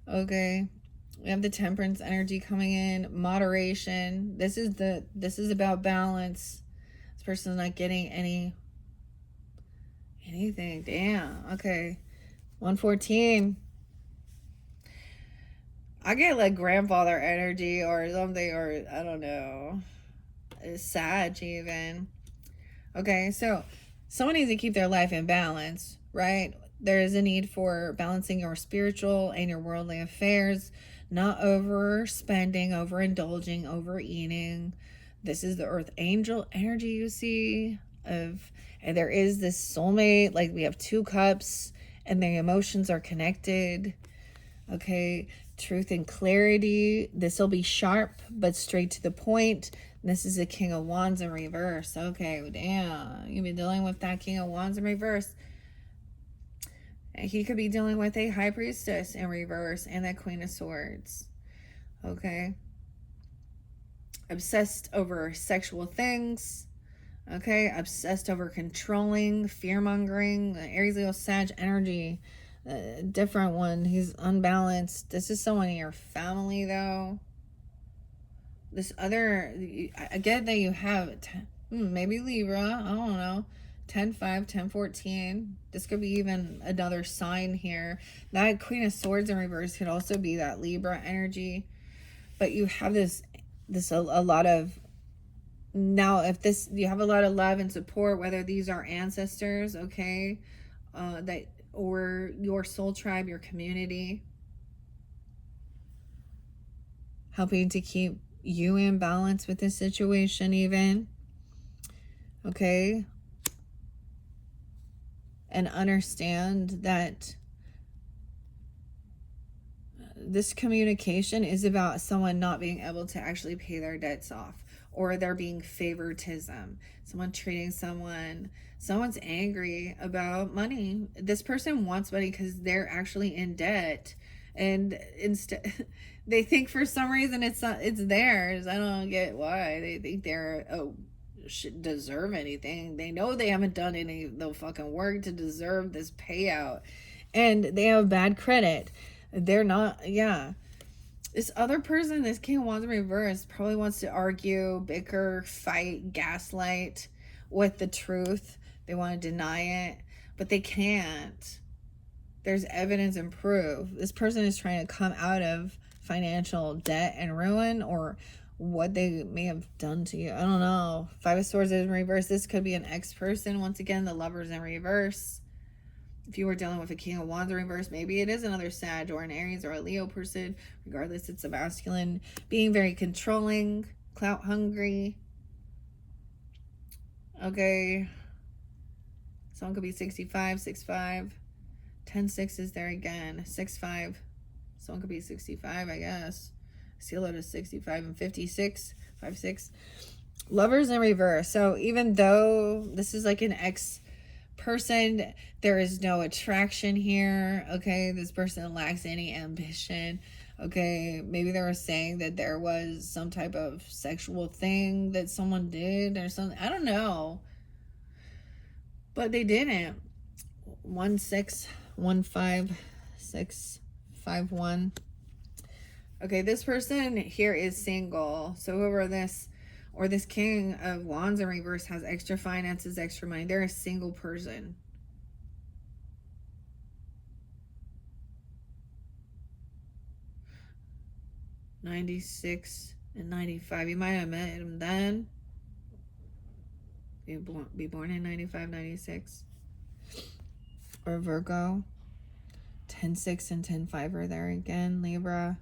Okay. We have the temperance energy coming in, moderation. This is about balance. This person's not getting anything. Damn. Okay. 114. I get like grandfather energy or something, or I don't know. It's Sag even. Okay, so someone needs to keep their life in balance, right? There is a need for balancing your spiritual and your worldly affairs, not overspending, overindulging, overeating. This is the earth angel energy you see and there is this soulmate, like we have 2 cups and their emotions are connected. Okay, truth and clarity. This will be sharp but straight to the point. This is the King of Wands in reverse. Okay, damn. You've been dealing with that King of Wands in reverse. He could be dealing with a High Priestess in reverse and that Queen of Swords. Okay. Obsessed over sexual things. Okay. Obsessed over controlling, fear-mongering. Aries, Leo, Sag energy. Different one. He's unbalanced. This is someone in your family, though. This other, I get that you have maybe Libra. I don't know. 10-5, 10-14. This could be even another sign here. That Queen of Swords in reverse could also be that Libra energy. But you have a lot of, now if you have a lot of love and support, whether these are ancestors, okay, or your soul tribe, your community, helping to keep you in balance with this situation even. Okay. And understand that this communication is about someone not being able to actually pay their debts off, or there being favoritism, someone treating someone's angry about money. This person wants money because they're actually in debt, and instead they think for some reason it's theirs. I don't get why they think should deserve anything. They know they haven't done any of the fucking work to deserve this payout, and they have bad credit. They're not, this other person, this King of Wands in reverse, probably wants to argue, bicker, fight, gaslight with the truth. They want to deny it, but they can't. There's evidence and proof. This person is trying to come out of financial debt and ruin, or what they may have done to you. I don't know. 5 of Swords is in reverse. This could be an ex-person. Once again, the Lover's in reverse. If you were dealing with a King of Wands in reverse, maybe it is another Sag or an Aries or a Leo person. Regardless, it's a masculine. Being very controlling, clout hungry. Okay. Someone could be 65, 6'5". 10-6 is there again. 6'5". Someone could be 65, I guess. I see a lot of 65 and 56, 5'6". Lovers in reverse. So even though this is like an ex-person, there is no attraction here. Okay, this person lacks any ambition. Okay, maybe they were saying that there was some type of sexual thing that someone did or something. I don't know. But they didn't. 1615651. Okay, this person here is single. So whoever this or this King of Wands in reverse has extra finances, extra money. They're a single person. '96 and '95. You might have met him then. Be born in '95, '96. Or Virgo. 10-6 and 10-5 are there again. Libra.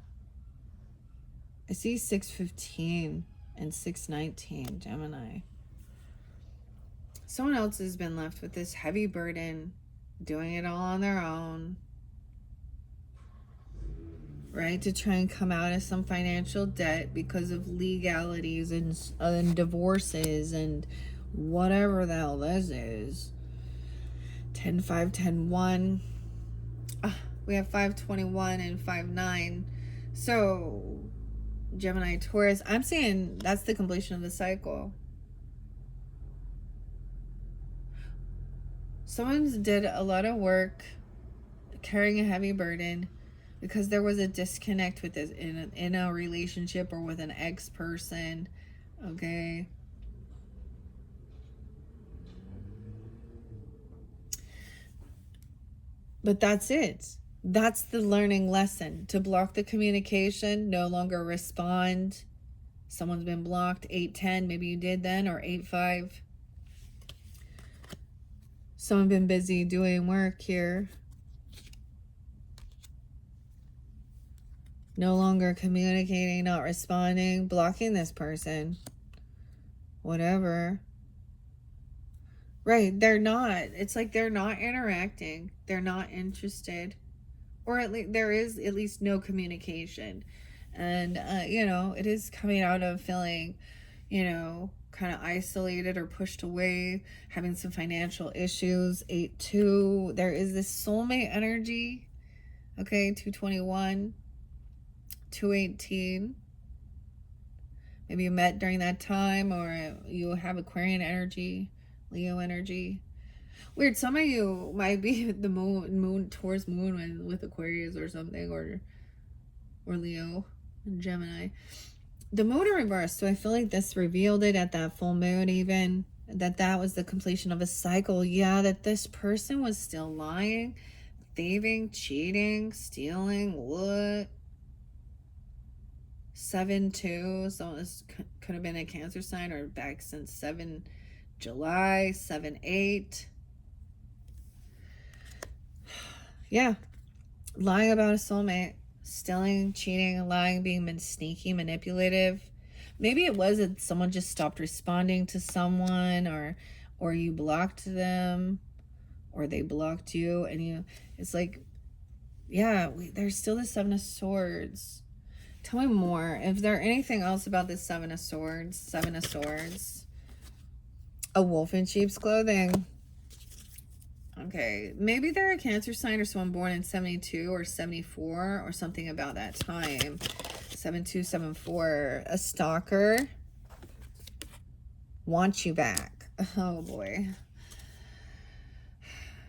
I see 6-15 and 6-19. Gemini. Someone else has been left with this heavy burden, doing it all on their own, right? To try and come out of some financial debt because of legalities and divorces and whatever the hell this is. 10-5, 10-1. We have 5-21 and 5-9. So Gemini, Taurus, I'm saying that's the completion of the cycle. Someone's did a lot of work carrying a heavy burden because there was a disconnect with this in a relationship or with an ex-person. Okay. But that's it. That's the learning lesson. To block the communication, no longer respond. Someone's been blocked. 8-10, maybe you did then, or 8-5. Someone been busy doing work here. No longer communicating, not responding, blocking this person. Whatever. Right, they're not. It's like they're not interacting. They're not interested. Or at least there is at least no communication. And, you know, it is coming out of feeling, you know, kind of isolated or pushed away, having some financial issues. 8-2. There is this soulmate energy. Okay, 2-21. 2-18. Maybe you met during that time, or you have Aquarian energy, Leo energy. Weird. Some of you might be the moon towards moon with Aquarius or something, or Leo and Gemini. The moon in reverse. So I feel like this revealed it at that full moon, even that was the completion of a cycle. Yeah, that this person was still lying, thieving, cheating, stealing. What? 7-2. So this could have been a Cancer sign or back since 7 July. 7-8. Yeah. Lying about a soulmate. Stealing, cheating, lying, being sneaky, manipulative. Maybe it was that someone just stopped responding to someone, or you blocked them, or they blocked you, and you. It's like, yeah, there's still the 7 of Swords. Tell me more. Is there anything else about this 7 of Swords? 7 of Swords. A wolf in sheep's clothing. Okay, maybe they're a Cancer sign or someone born in 72 or 74 or something about that time. 7274. A stalker. Wants you back. Oh boy.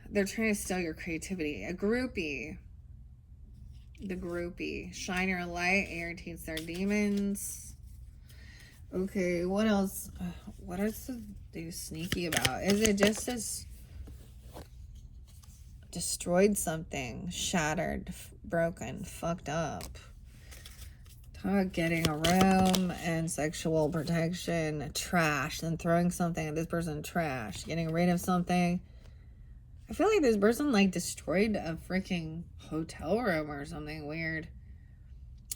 They're trying to steal your creativity. A groupie. The groupie. Shine your light. Irritates their demons. Okay, what else? What else are they sneaky about? Is it just as destroyed something, shattered, broken, fucked up? Talk about getting a room and sexual protection, trash, and throwing something at this person, trash, getting rid of something. I feel like this person like destroyed a freaking hotel room or something weird.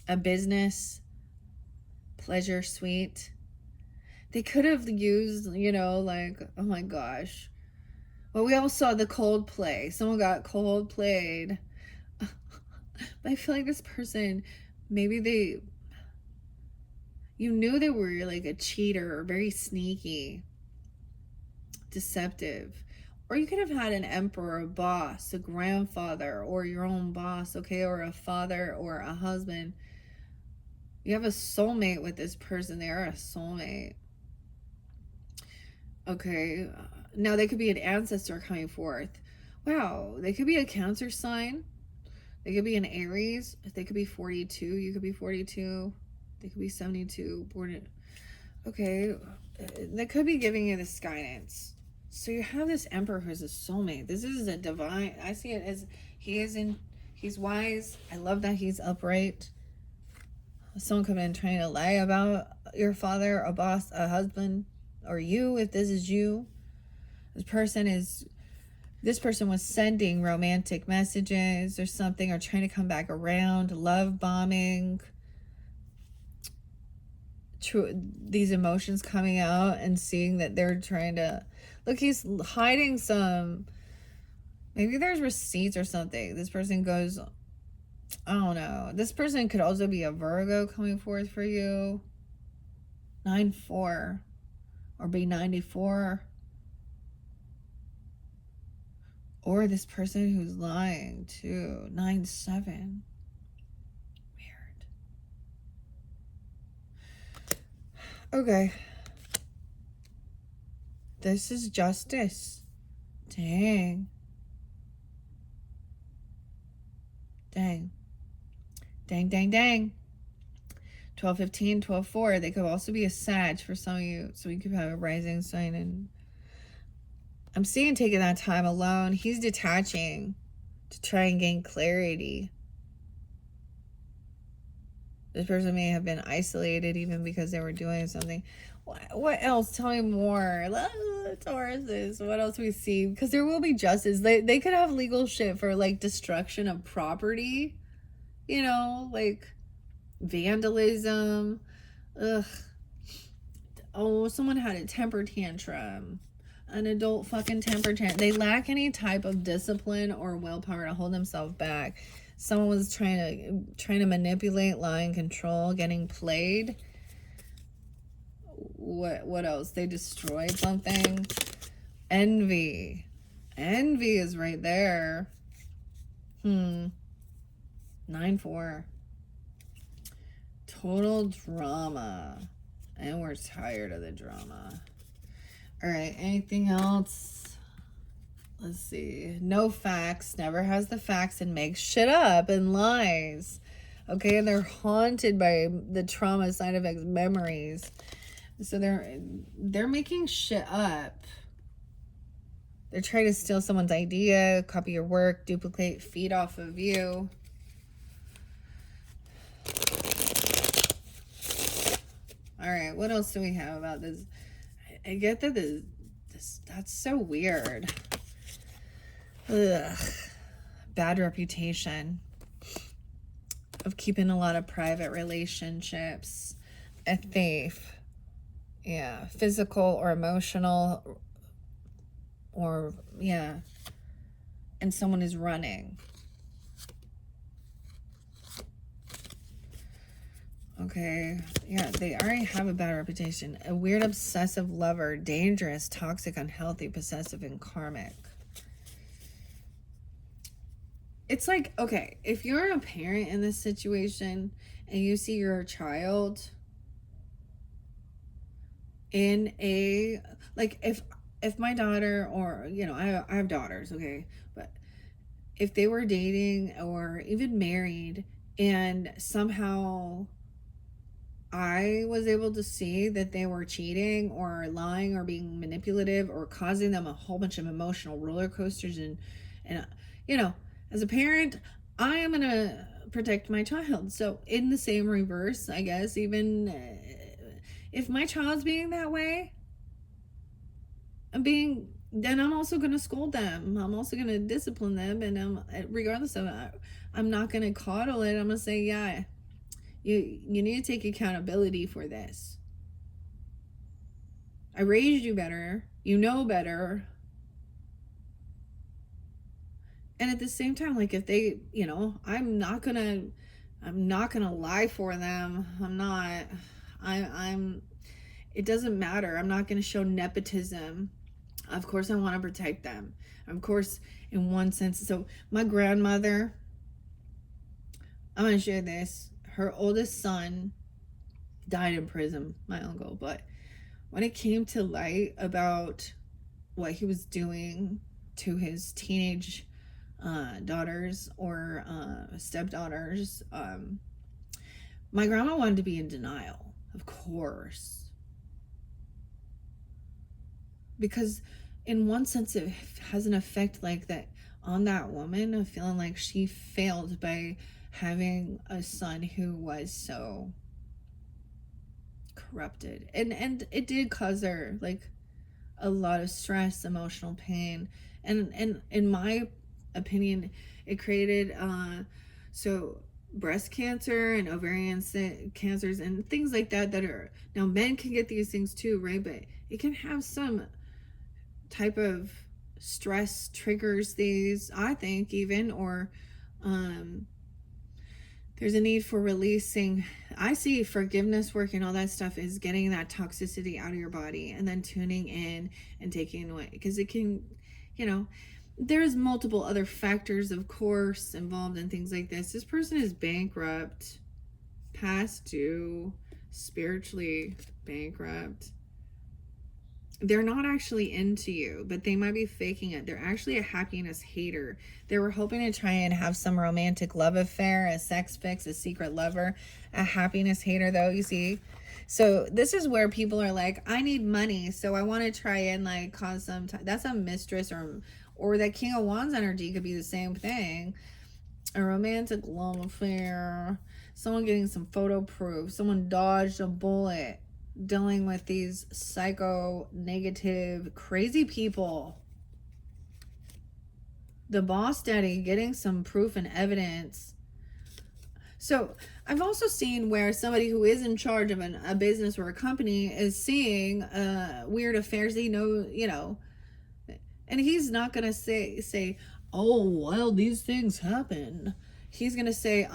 A business, pleasure suite. They could have used, you know, like, oh my gosh. Well, we all saw the Coldplay. Someone got Coldplayed. But I feel like this person, maybe you knew they were like a cheater or very sneaky, deceptive, Or you could have had an emperor, a boss, a grandfather, or your own boss, okay, or a father or a husband. You have a soulmate with this person. They are a soulmate. Okay. Now they could be an ancestor coming forth. Wow. They could be a Cancer sign. They could be an Aries. They could be 42. You could be 42. They could be 72. Born. Okay. They could be giving you this guidance. So you have this emperor who's a soulmate. This is a divine. I see it as he's wise. I love that he's upright. Someone could have been trying to lie about your father, a boss, a husband, or you, if this is you. This person was sending romantic messages or something, or trying to come back around, love bombing. These emotions coming out and seeing that they're trying to look, he's hiding some, maybe there's receipts or something. This person goes, I don't know, this person could also be a Virgo coming forth for you. 9-4 or be 94, or this person who's lying too. 9-7. Okay. This is justice. Dang. Dang. Dang, dang, dang. 12-15, 12-4. They could also be a Sag for some of you. So you could have a rising sign. And I'm seeing taking that time alone. He's detaching to try and gain clarity. This person may have been isolated even because they were doing something. What else? Tell me more. Tauruses. What else we see? Because there will be justice. They could have legal shit for like destruction of property. You know, like vandalism. Ugh. Oh, someone had a temper tantrum. An adult fucking temper tantrum. They lack any type of discipline or willpower to hold themselves back. Someone was trying to manipulate, lie, and control, getting played. What else? They destroyed something. Envy is right there. 9-4. Total drama, and we're tired of the drama. All right, anything else? Let's see. No facts, never has the facts, and makes shit up and lies. Okay, and they're haunted by the trauma side effects, memories. So they're making shit up. They're trying to steal someone's idea, copy your work, duplicate, feed off of you. All right, what else do we have about this? I get that that's so weird. Ugh. Bad reputation of keeping a lot of private relationships. A thief. Yeah, physical or emotional, or yeah. And someone is running. Okay, yeah, they already have a bad reputation. A weird obsessive lover, dangerous, toxic, unhealthy, possessive, and karmic. It's like, okay, if you're a parent in this situation and you see your child in a, like, if my daughter, or, you know, I have daughters, okay, but if they were dating or even married and somehow I was able to see that they were cheating or lying or being manipulative or causing them a whole bunch of emotional roller coasters, and you know, as a parent, I am going to protect my child. So in the same reverse, I guess, even if my child's being that way, then I'm also going to scold them. I'm also going to discipline them. And regardless of it, I'm not going to coddle it. I'm going to say, yeah, you need to take accountability for this. I raised you better. You know better. And at the same time, like, if they, you know, I'm not gonna lie for them. I'm it doesn't matter. I'm not gonna show nepotism. Of course, I want to protect them. Of course, in one sense. So, my grandmother, I'm going to share this. Her oldest son died in prison, my uncle. But when it came to light about what he was doing to his teenage daughters or stepdaughters, my grandma wanted to be in denial, of course. Because in one sense, it has an effect like that on that woman of feeling like she failed by having a son who was so corrupted. And it did cause her like a lot of stress, emotional pain. And in my opinion, it created so breast cancer and ovarian cancers and things like that that are now men can get these things too, right? But it can have some type of stress triggers these, I think, even, or there's a need for releasing. I see forgiveness work and all that stuff is getting that toxicity out of your body and then tuning in and taking away, because it can, you know, there's multiple other factors, of course, involved in things like this. This person is bankrupt, past due, spiritually bankrupt. They're not actually into you, but they might be faking it. They're actually a happiness hater. They were hoping to try and have some romantic love affair, a sex fix, a secret lover, a happiness hater, though, you see. So this is where people are like, I need money, so I want to try and like cause some that's a mistress, or that King of Wands energy could be the same thing. A romantic love affair, someone getting some photo proof, someone dodged a bullet, dealing with these psycho, negative, crazy people. The boss daddy getting some proof and evidence. So I've also seen where somebody who is in charge of a business or a company is seeing weird affairs. They know, you know, and he's not gonna say, oh well, these things happen. He's gonna say,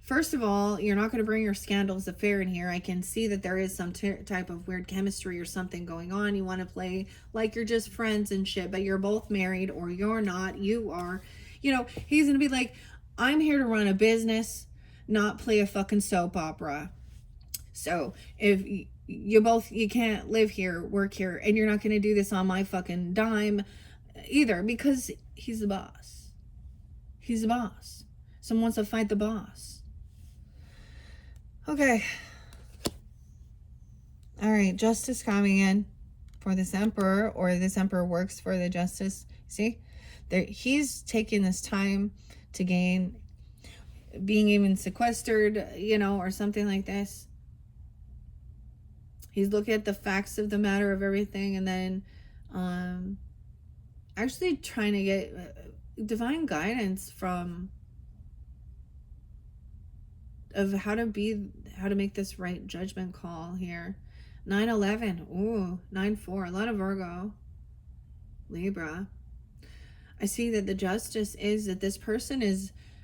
first of all, you're not going to bring your scandalous affair in here. I can see that there is some type of weird chemistry or something going on. You want to play like you're just friends and shit, but you're both married, or you're not. You are. You know, he's going to be like, I'm here to run a business, not play a fucking soap opera. So if you can't live here, work here, and you're not going to do this on my fucking dime either, because he's the boss. He's the boss. Someone wants to fight the boss. Okay. All right. Justice coming in for this emperor, or this emperor works for the justice. See, he's taking this time to gain, being even sequestered, you know, or something like this. He's looking at the facts of the matter of everything, and then actually trying to get divine guidance from of how to make this right judgment call here. 9/11, ooh, 9/4, a lot of Virgo, Libra. I see that the justice is that this person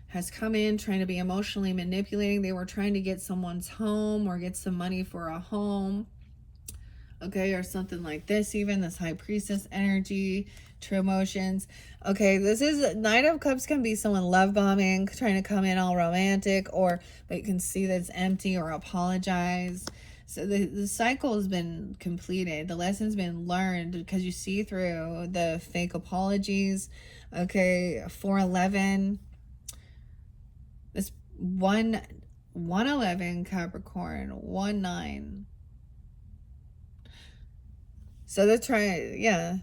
has come in trying to be emotionally manipulating. They were trying to get someone's home or get some money for a home, okay, or something like this. Even this high priestess energy, true emotions. Okay, this is Knight of Cups. Can be someone love bombing, trying to come in all romantic, but you can see that it's empty, or apologize. So the cycle has been completed. The lesson's been learned, because you see through the fake apologies. Okay, 411. This 111 Capricorn, 19. So they're trying, yeah.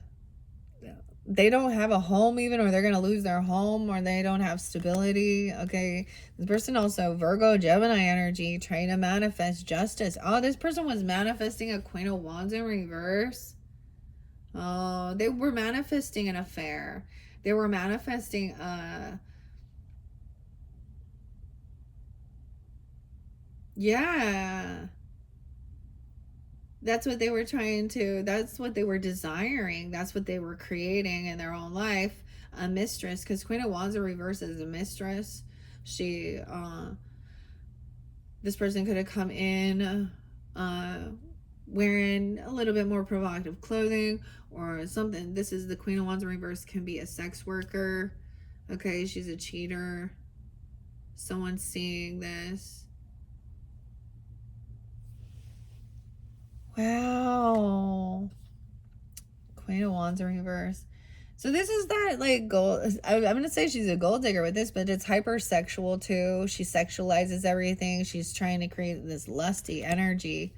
They don't have a home even, or they're going to lose their home, or they don't have stability. Okay. This person also, Virgo, Gemini energy, trying to manifest justice. Oh, this person was manifesting a Queen of Wands in reverse. Oh, they were manifesting an affair. They were manifesting, yeah. That's what they were that's what they were desiring. That's what they were creating in their own life. A mistress, because Queen of Wands in reverse is a mistress. This person could have come in, wearing a little bit more provocative clothing or something. This is the Queen of Wands in reverse, can be a sex worker. Okay, she's a cheater. Someone's seeing this. Wow. Queen of Wands in reverse. So this is that like gold. I'm gonna say she's a gold digger with this, but it's hypersexual too. She sexualizes everything. She's trying to create this lusty energy.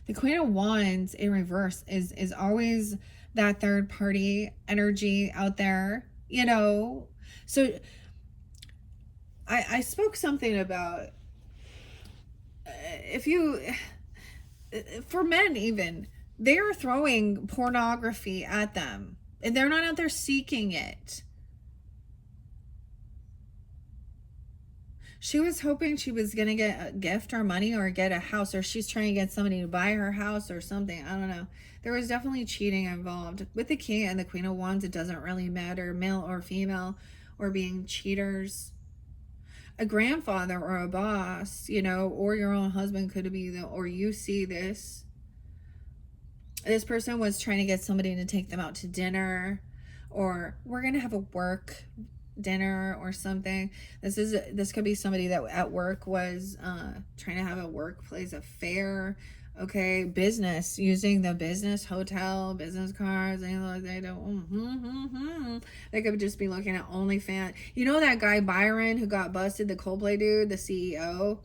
The Queen of Wands in reverse is always that third party energy out there, you know. So I spoke something about if you, for men even, they're throwing pornography at them and they're not out there seeking it. She was hoping she was going to get a gift or money or get a house, or she's trying to get somebody to buy her house or something. I don't know. There was definitely cheating involved. With the King and the Queen of Wands, it doesn't really matter, male or female, or being cheaters. A grandfather or a boss, you know, or your own husband could be or you see this. This person was trying to get somebody to take them out to dinner, or we're going to have a work dinner or something. This could be somebody that at work was trying to have a workplace affair. Okay, business, using the business hotel, business cards, and like they don't. They could just be looking at OnlyFans. You know that guy Byron who got busted, the Coldplay dude, the CEO.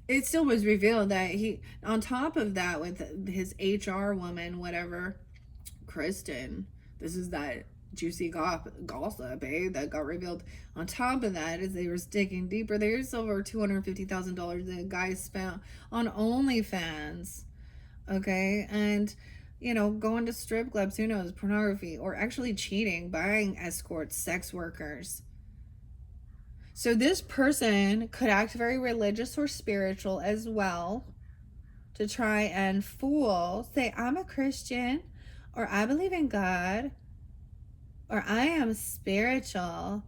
It still was revealed that he, on top of that, with his HR woman, whatever, Kristen. This is that juicy gossip, that got revealed. On top of that, as they were digging deeper, there's over $250,000 that guy spent on OnlyFans. Okay, and you know, going to strip clubs, who knows, pornography, or actually cheating, buying escorts, sex workers. So this person could act very religious or spiritual as well, to try and say, I'm a Christian, or I believe in God, or I am spiritual.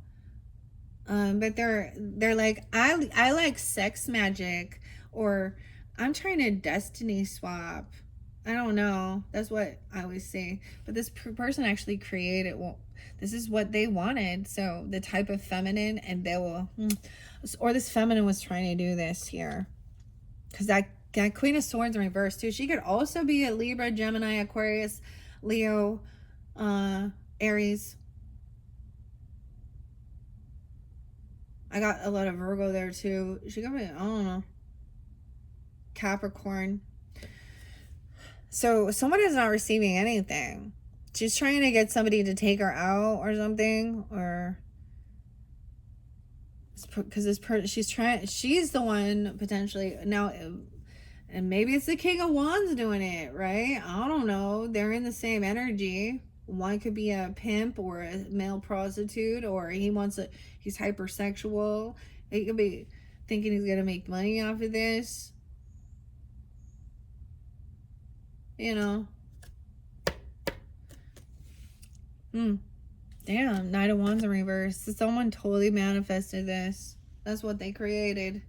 But they're like, I like sex magic, or I'm trying to destiny swap. I don't know. That's what I always say. But this person actually created, well, this is what they wanted. So the type of feminine, and they will, or this feminine was trying to do this here. Because that Queen of Swords in reverse too. She could also be a Libra, Gemini, Aquarius, Leo, Aries. I got a lot of Virgo there too. She could be, I don't know, Capricorn. So someone is not receiving anything. She's trying to get somebody to take her out or something, or because she's the one potentially now, and maybe it's the King of Wands doing it, right? I don't know. They're in the same energy. One could be a pimp or a male prostitute, or he's hypersexual. He could be thinking he's gonna make money off of this. You know. Damn, Knight of Wands in reverse. Someone totally manifested this. That's what they created.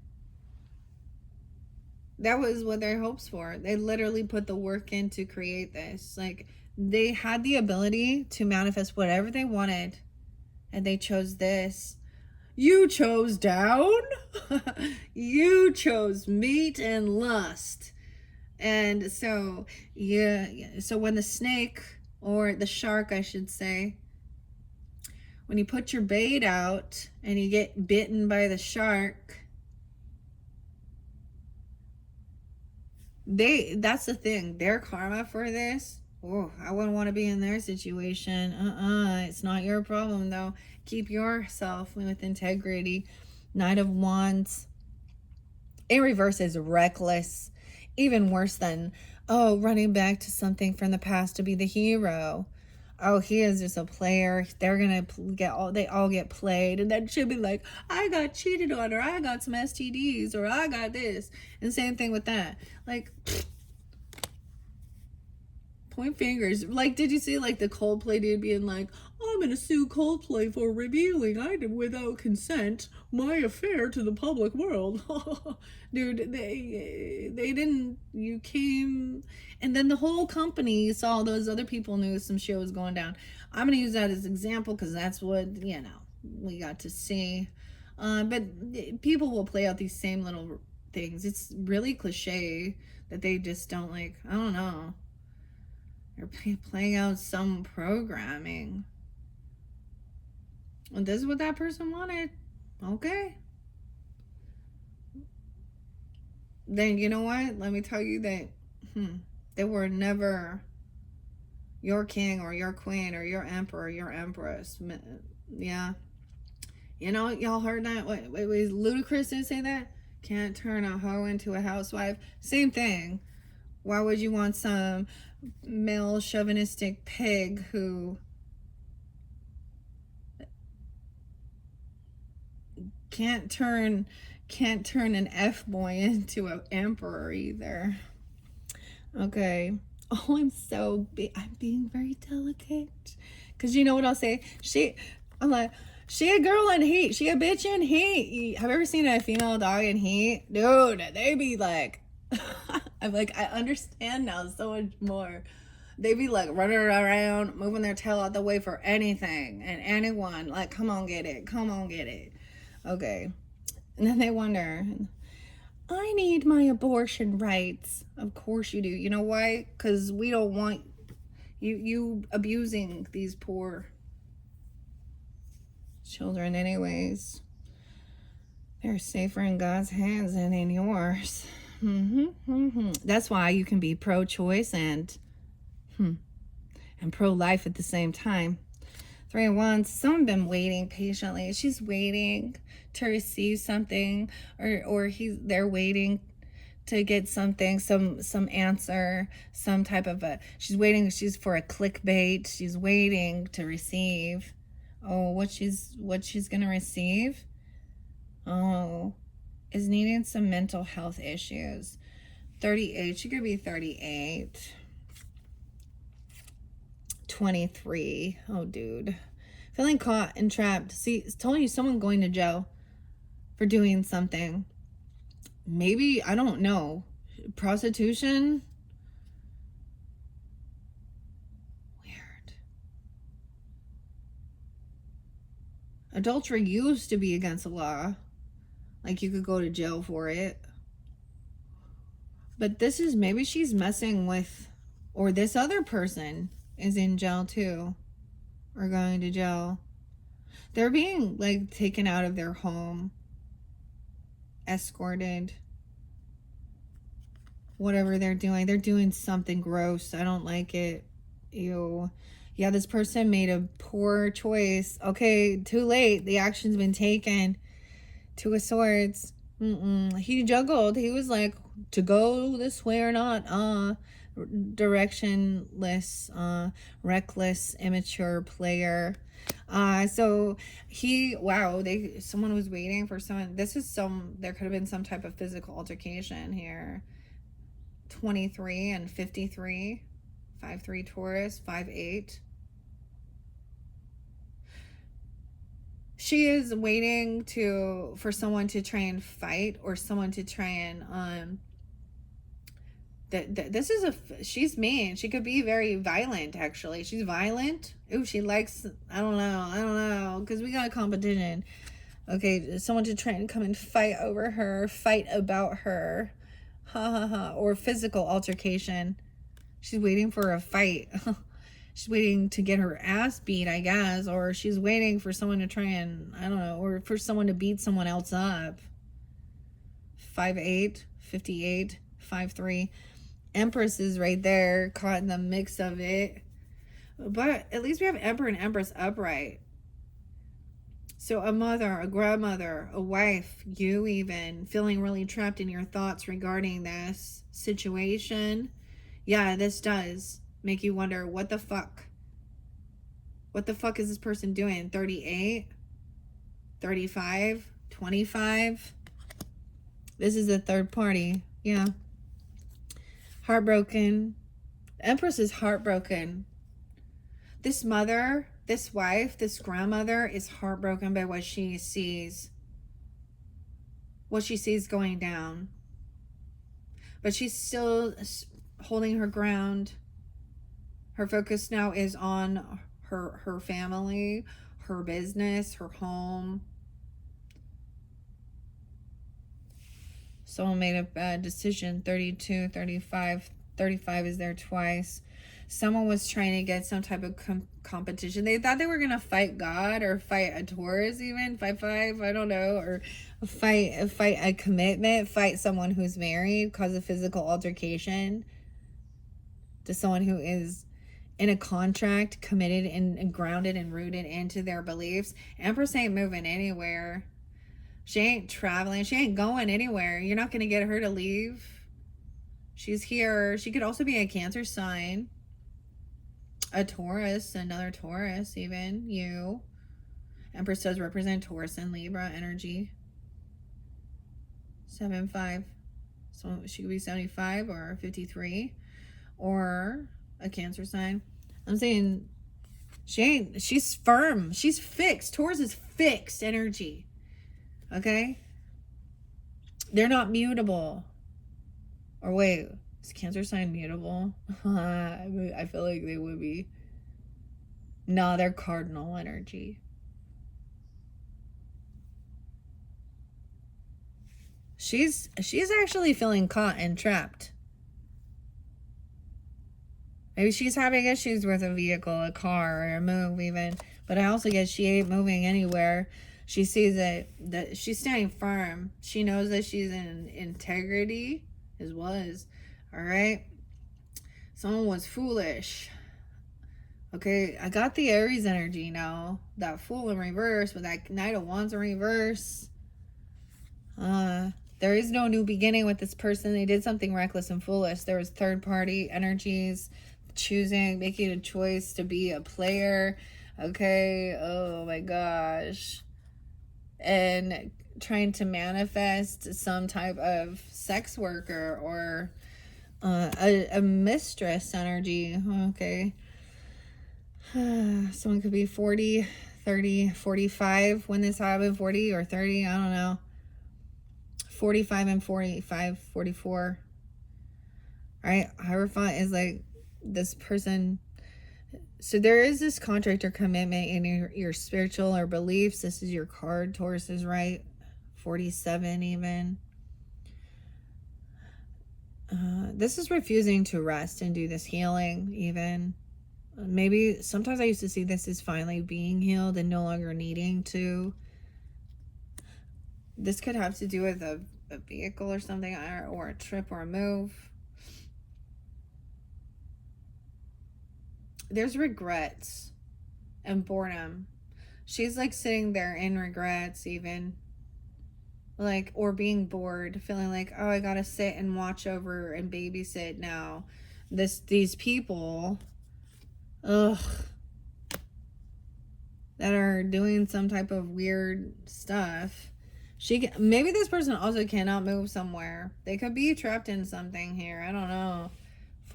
That was what their hopes for. They literally put the work in to create this. Like, they had the ability to manifest whatever they wanted, and they chose this. You chose down. You chose meat and lust. And so, yeah, so when the snake, or the shark, I should say, when you put your bait out and you get bitten by the shark, that's the thing. Their karma for this, oh, I wouldn't want to be in their situation. It's not your problem though. Keep yourself with integrity. Knight of Wands in reverse is reckless. Even worse than, running back to something from the past to be the hero. Oh, he is just a player. They're gonna they all get played, and then she'll be like, I got cheated on, or I got some STDs, or I got this. And same thing with that. Like, Point fingers. Like, did you see like the Coldplay dude being like, I'm gonna sue Coldplay for revealing I did without consent my affair to the public world. Dude, they didn't. You came, and then the whole company saw those other people knew some shit was going down. I'm gonna use that as an example because that's what we got to see. But people will play out these same little things. It's really cliche that they just don't like. I don't know. They're playing out some programming. And this is what that person wanted. Okay. Then you know what? Let me tell you that they were never your king or your queen or your emperor or your empress. Yeah. You know, y'all heard that? Wait, was Ludacris didn't say that? Can't turn a hoe into a housewife. Same thing. Why would you want some male chauvinistic pig who can't turn an F-boy into an emperor either? Okay. Oh, I'm being very delicate. Because you know what I'll say? I'm like, she a girl in heat. She a bitch in heat. Have you ever seen a female dog in heat? Dude, they be like, I'm like, I understand now so much more. They be like running around, moving their tail out the way for anything and anyone. Like, come on, get it. Come on, get it. Okay. And then they wonder, I need my abortion rights. Of course you do. You know why? Because we don't want you abusing these poor children anyways. They're safer in God's hands than in yours. That's why you can be pro-choice and pro-life at the same time. 3 of Wands, someone been waiting patiently. She's waiting to receive something, or they're waiting to get something, some answer, some type of she's for a clickbait. She's waiting to receive. Oh, what she's gonna receive? Oh, is needing some mental health issues. 38, she could be 38. 23. Oh, dude. Feeling caught and trapped. See, it's telling you someone going to jail for doing something. Maybe, I don't know. Prostitution? Weird. Adultery used to be against the law. Like, you could go to jail for it. But this is, maybe she's messing with, or this other person is in jail too, or going to jail. They're being like taken out of their home, escorted, whatever they're doing something gross. I don't like it. Ew. Yeah, this person made a poor choice. Okay, too late. The action's been taken. 2 of Swords. He juggled. He was like, to go this way or not. Directionless, reckless, immature player. So someone was waiting for someone. There could have been some type of physical altercation here. 23 and 53. 5-3 Taurus, 5-8. She is waiting for someone to try and fight, or someone to try and she's mean. She could be very violent, actually. She's violent. Ooh, she likes, I don't know, because we got a competition. Okay, someone to try and come and fight over her, fight about her. Or physical altercation. She's waiting for a fight. She's waiting to get her ass beat, I guess. Or she's waiting for someone to try and, I don't know, or for someone to beat someone else up. 5-8, 58, 5-3. Empress is right there, caught in the mix of it. But at least we have Emperor and Empress upright. So a mother, a grandmother, a wife, you even, feeling really trapped in your thoughts regarding this situation. Yeah, this does make you wonder, what the fuck? What the fuck is this person doing? 38? 35? 25? This is a third party. Yeah. Heartbroken. Empress is heartbroken. This mother, this wife, this grandmother is heartbroken by what she sees. What she sees going down. But she's still holding her ground. Her focus now is on her family, her business, her home. Someone made a bad decision. 32, 35. 35 is there twice. Someone was trying to get some type of competition. They thought they were going to fight God or fight a Taurus even. Fight, I don't know. Or fight a commitment. Fight someone who's married. Cause a physical altercation to someone who is in a contract, committed and grounded and rooted into their beliefs. Empress ain't moving anywhere. She ain't traveling. She ain't going anywhere. You're not going to get her to leave. She's here. She could also be a Cancer sign. A Taurus, another Taurus even. You. Empress does represent Taurus and Libra energy. 7-5. So she could be 75 or 53. Or a Cancer sign. I'm saying she's firm. She's fixed. Taurus is fixed energy. Okay? They're not mutable. Or wait, is Cancer sign mutable? I feel like they would be. No, they're cardinal energy. She's actually feeling caught and trapped. Maybe she's having issues with a vehicle, a car, or a move even. But I also guess she ain't moving anywhere. She sees that she's standing firm. She knows that she's in integrity. All right. Someone was foolish. Okay, I got the Aries energy now. That Fool in reverse with that Knight of Wands in reverse. There is no new beginning with this person. They did something reckless and foolish. There was third party energies, making a choice to be a player. Okay, oh my gosh. And trying to manifest some type of sex worker or a mistress energy. Okay. Someone could be 40, 30, 45 when this happened. 40 or 30, I don't know. 45 and 45, 44. Right? Hierophant is like this person. So there is this contract or commitment in your spiritual or beliefs. This is your card. Taurus is right. 47 even. This is refusing to rest and do this healing even. Maybe sometimes I used to see this as finally being healed and no longer needing to. This could have to do with a vehicle or something, or a trip or a move. There's regrets and boredom. She's like sitting there in regrets even. Like, or being bored, feeling like, oh, I gotta sit and watch over and babysit now. These people, ugh, that are doing some type of weird stuff. Maybe this person also cannot move somewhere. They could be trapped in something here. I don't know.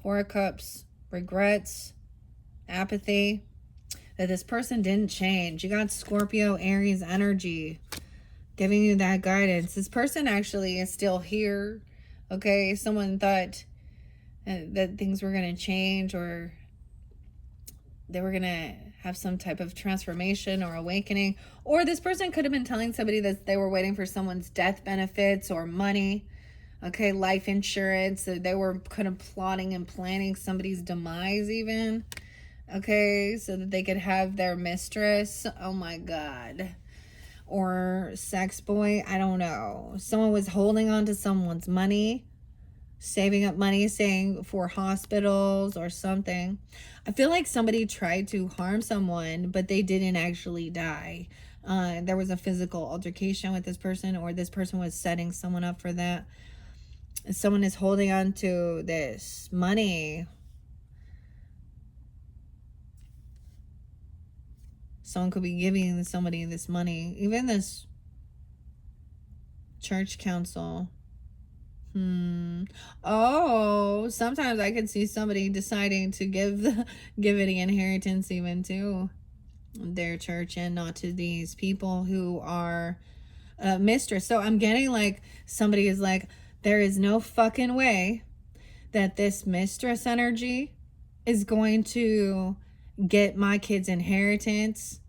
4 of Cups, regrets, apathy. That this person didn't change. You got Scorpio, Aries energy giving you that guidance. This person actually is still here. Okay, someone thought that things were going to change, or they were going to have some type of transformation or awakening. Or this person could have been telling somebody that they were waiting for someone's death benefits or money. Okay, life insurance. So they were kind of plotting and planning somebody's demise even. Okay, so that they could have their mistress. Oh my God. Or sex boy. I don't know. Someone was holding on to someone's money, saving up money, saying for hospitals or something. I feel like somebody tried to harm someone, but they didn't actually die. There was a physical altercation with this person, or this person was setting someone up for that. Someone is holding on to this money. Someone could be giving somebody this money. Even this church council. Oh, sometimes I could see somebody deciding to give the inheritance even to their church and not to these people who are mistress. So I'm getting like somebody is like, there is no fucking way that this mistress energy is going to get my kid's inheritance.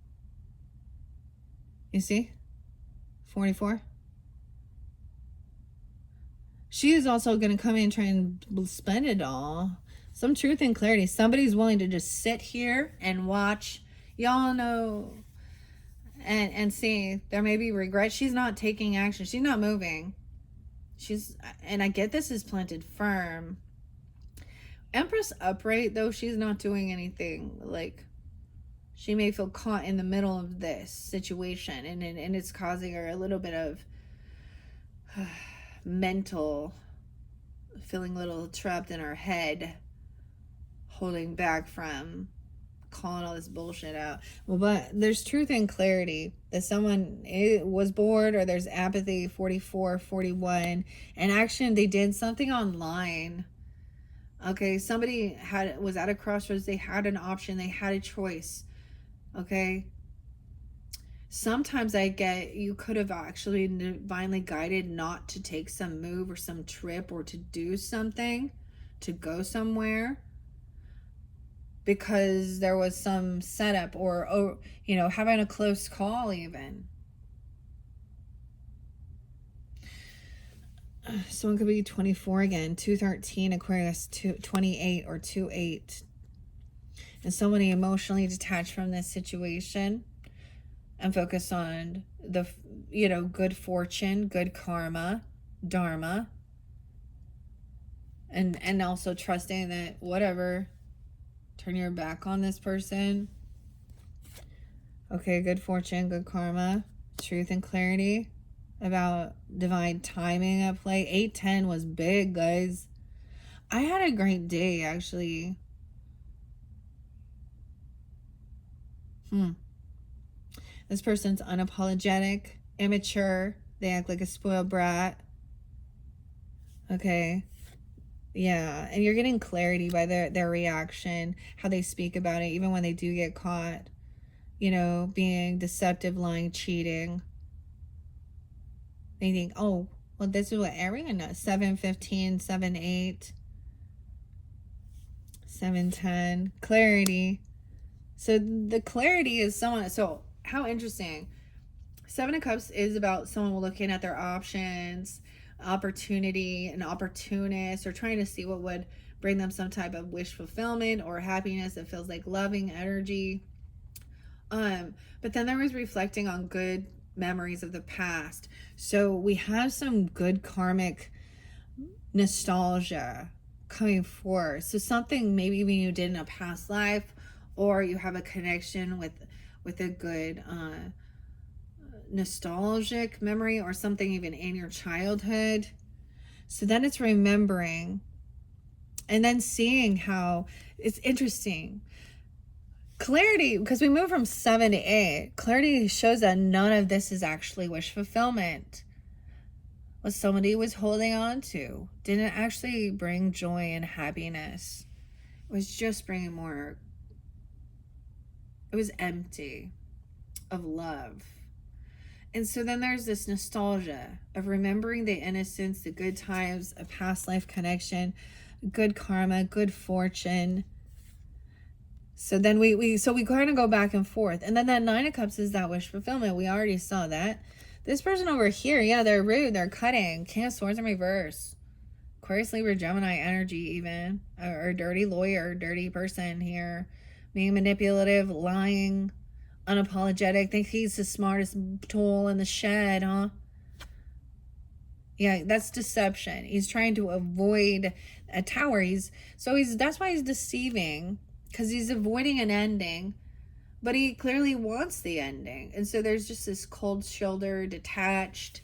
You see? 44. She is also going to come in and try and spend it all. Some truth and clarity. Somebody's willing to just sit here and watch. Y'all know and see. There may be regret. She's not taking action. She's not moving. And I get this is planted firm. Empress upright, though, she's not doing anything. Like, she may feel caught in the middle of this situation, and it's causing her a little bit of mental, feeling a little trapped in her head, holding back from calling all this bullshit out. Well, but there's truth and clarity that someone was bored, or there's apathy. 44, 41, and action. They did something online. Okay, somebody was at a crossroads. They had an option. They had a choice. Okay. Sometimes I get you could have actually divinely guided not to take some move or some trip or to do something, to go somewhere, because there was some setup or having a close call even. Someone could be 24 again, 213, Aquarius, 28 or 28. And somebody emotionally detached from this situation and focus on the, good fortune, good karma, dharma. And also trusting that whatever, turn your back on this person. Okay, good fortune, good karma, truth and clarity about divine timing at play. 810 was big, guys. I had a great day, actually. This person's unapologetic, immature. They act like a spoiled brat. Okay. Yeah. And you're getting clarity by their reaction, how they speak about it, even when they do get caught, being deceptive, lying, cheating. They think, oh, well, this is what everyone knows. 715, 78, 710. Clarity. So the clarity is someone. So how interesting. 7 of Cups is about someone looking at their options, opportunity, an opportunist, or trying to see what would bring them some type of wish fulfillment or happiness that feels like loving energy. But then there was reflecting on good memories of the past. So we have some good karmic nostalgia coming forth. So something maybe even you did in a past life, or you have a connection with a good nostalgic memory, or something even in your childhood. So then it's remembering and then seeing how it's interesting. Clarity, because we move from 7 to 8. Clarity shows that none of this is actually wish fulfillment. What somebody was holding on to didn't actually bring joy and happiness. It was just bringing more. It was empty of love. And so then there's this nostalgia of remembering the innocence, the good times, a past life connection, good karma, good fortune. So then we kind of go back and forth. And then that 9 of Cups is that wish fulfillment. We already saw that. This person over here, yeah, they're rude, they're cutting. King of Swords in reverse. Aquarius, Libra, Gemini energy even. Or dirty lawyer, dirty person here. Being manipulative, lying, unapologetic. Think he's the smartest tool in the shed, huh? Yeah, that's deception. He's trying to avoid a tower. That's why he's deceiving. Because he's avoiding an ending, but he clearly wants the ending. And so there's just this cold shoulder, detached,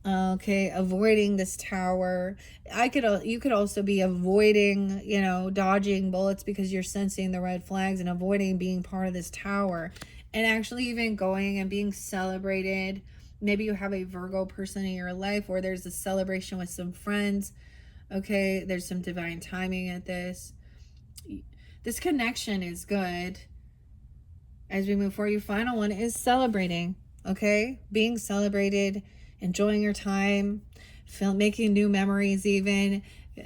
avoiding this tower. You could also be avoiding, dodging bullets because you're sensing the red flags and avoiding being part of this tower, and actually even going and being celebrated maybe you have a Virgo person in your life, or there's a celebration with some friends. Okay, there's some divine timing at this. This connection is good. As we move forward, your final one is celebrating. Okay, being celebrated, enjoying your time, making new memories. Even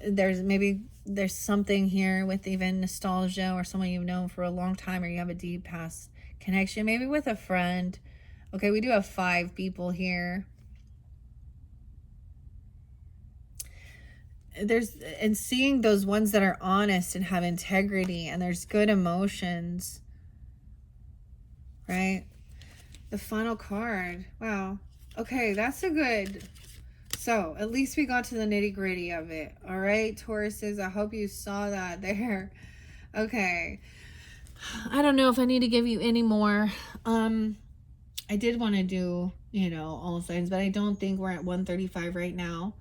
there's something here with even nostalgia, or someone you've known for a long time, or you have a deep past connection, maybe with a friend. Okay, we do have 5 people here. And seeing those ones that are honest and have integrity, and there's good emotions, right? The final card. Wow. Okay, that's a good. So at least we got to the nitty gritty of it. All right, Tauruses, I hope you saw that there. Okay. I don't know if I need to give you any more. I did want to do, all signs, but I don't think we're at 135 right now.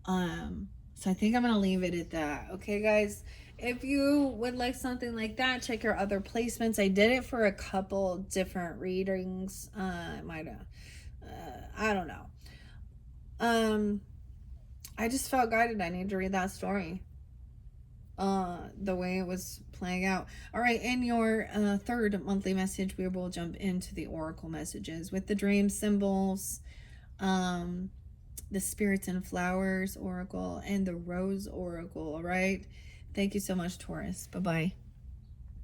So I think I'm going to leave it at that. Okay, guys? If you would like something like that, check your other placements. I did it for a couple different readings. I don't know. I just felt guided. I need to read that story. The way it was playing out. All right, in your third monthly message, we will jump into the oracle messages with the dream symbols, the spirits and flowers oracle, and the rose oracle. All right, thank you so much, Taurus. Bye-bye.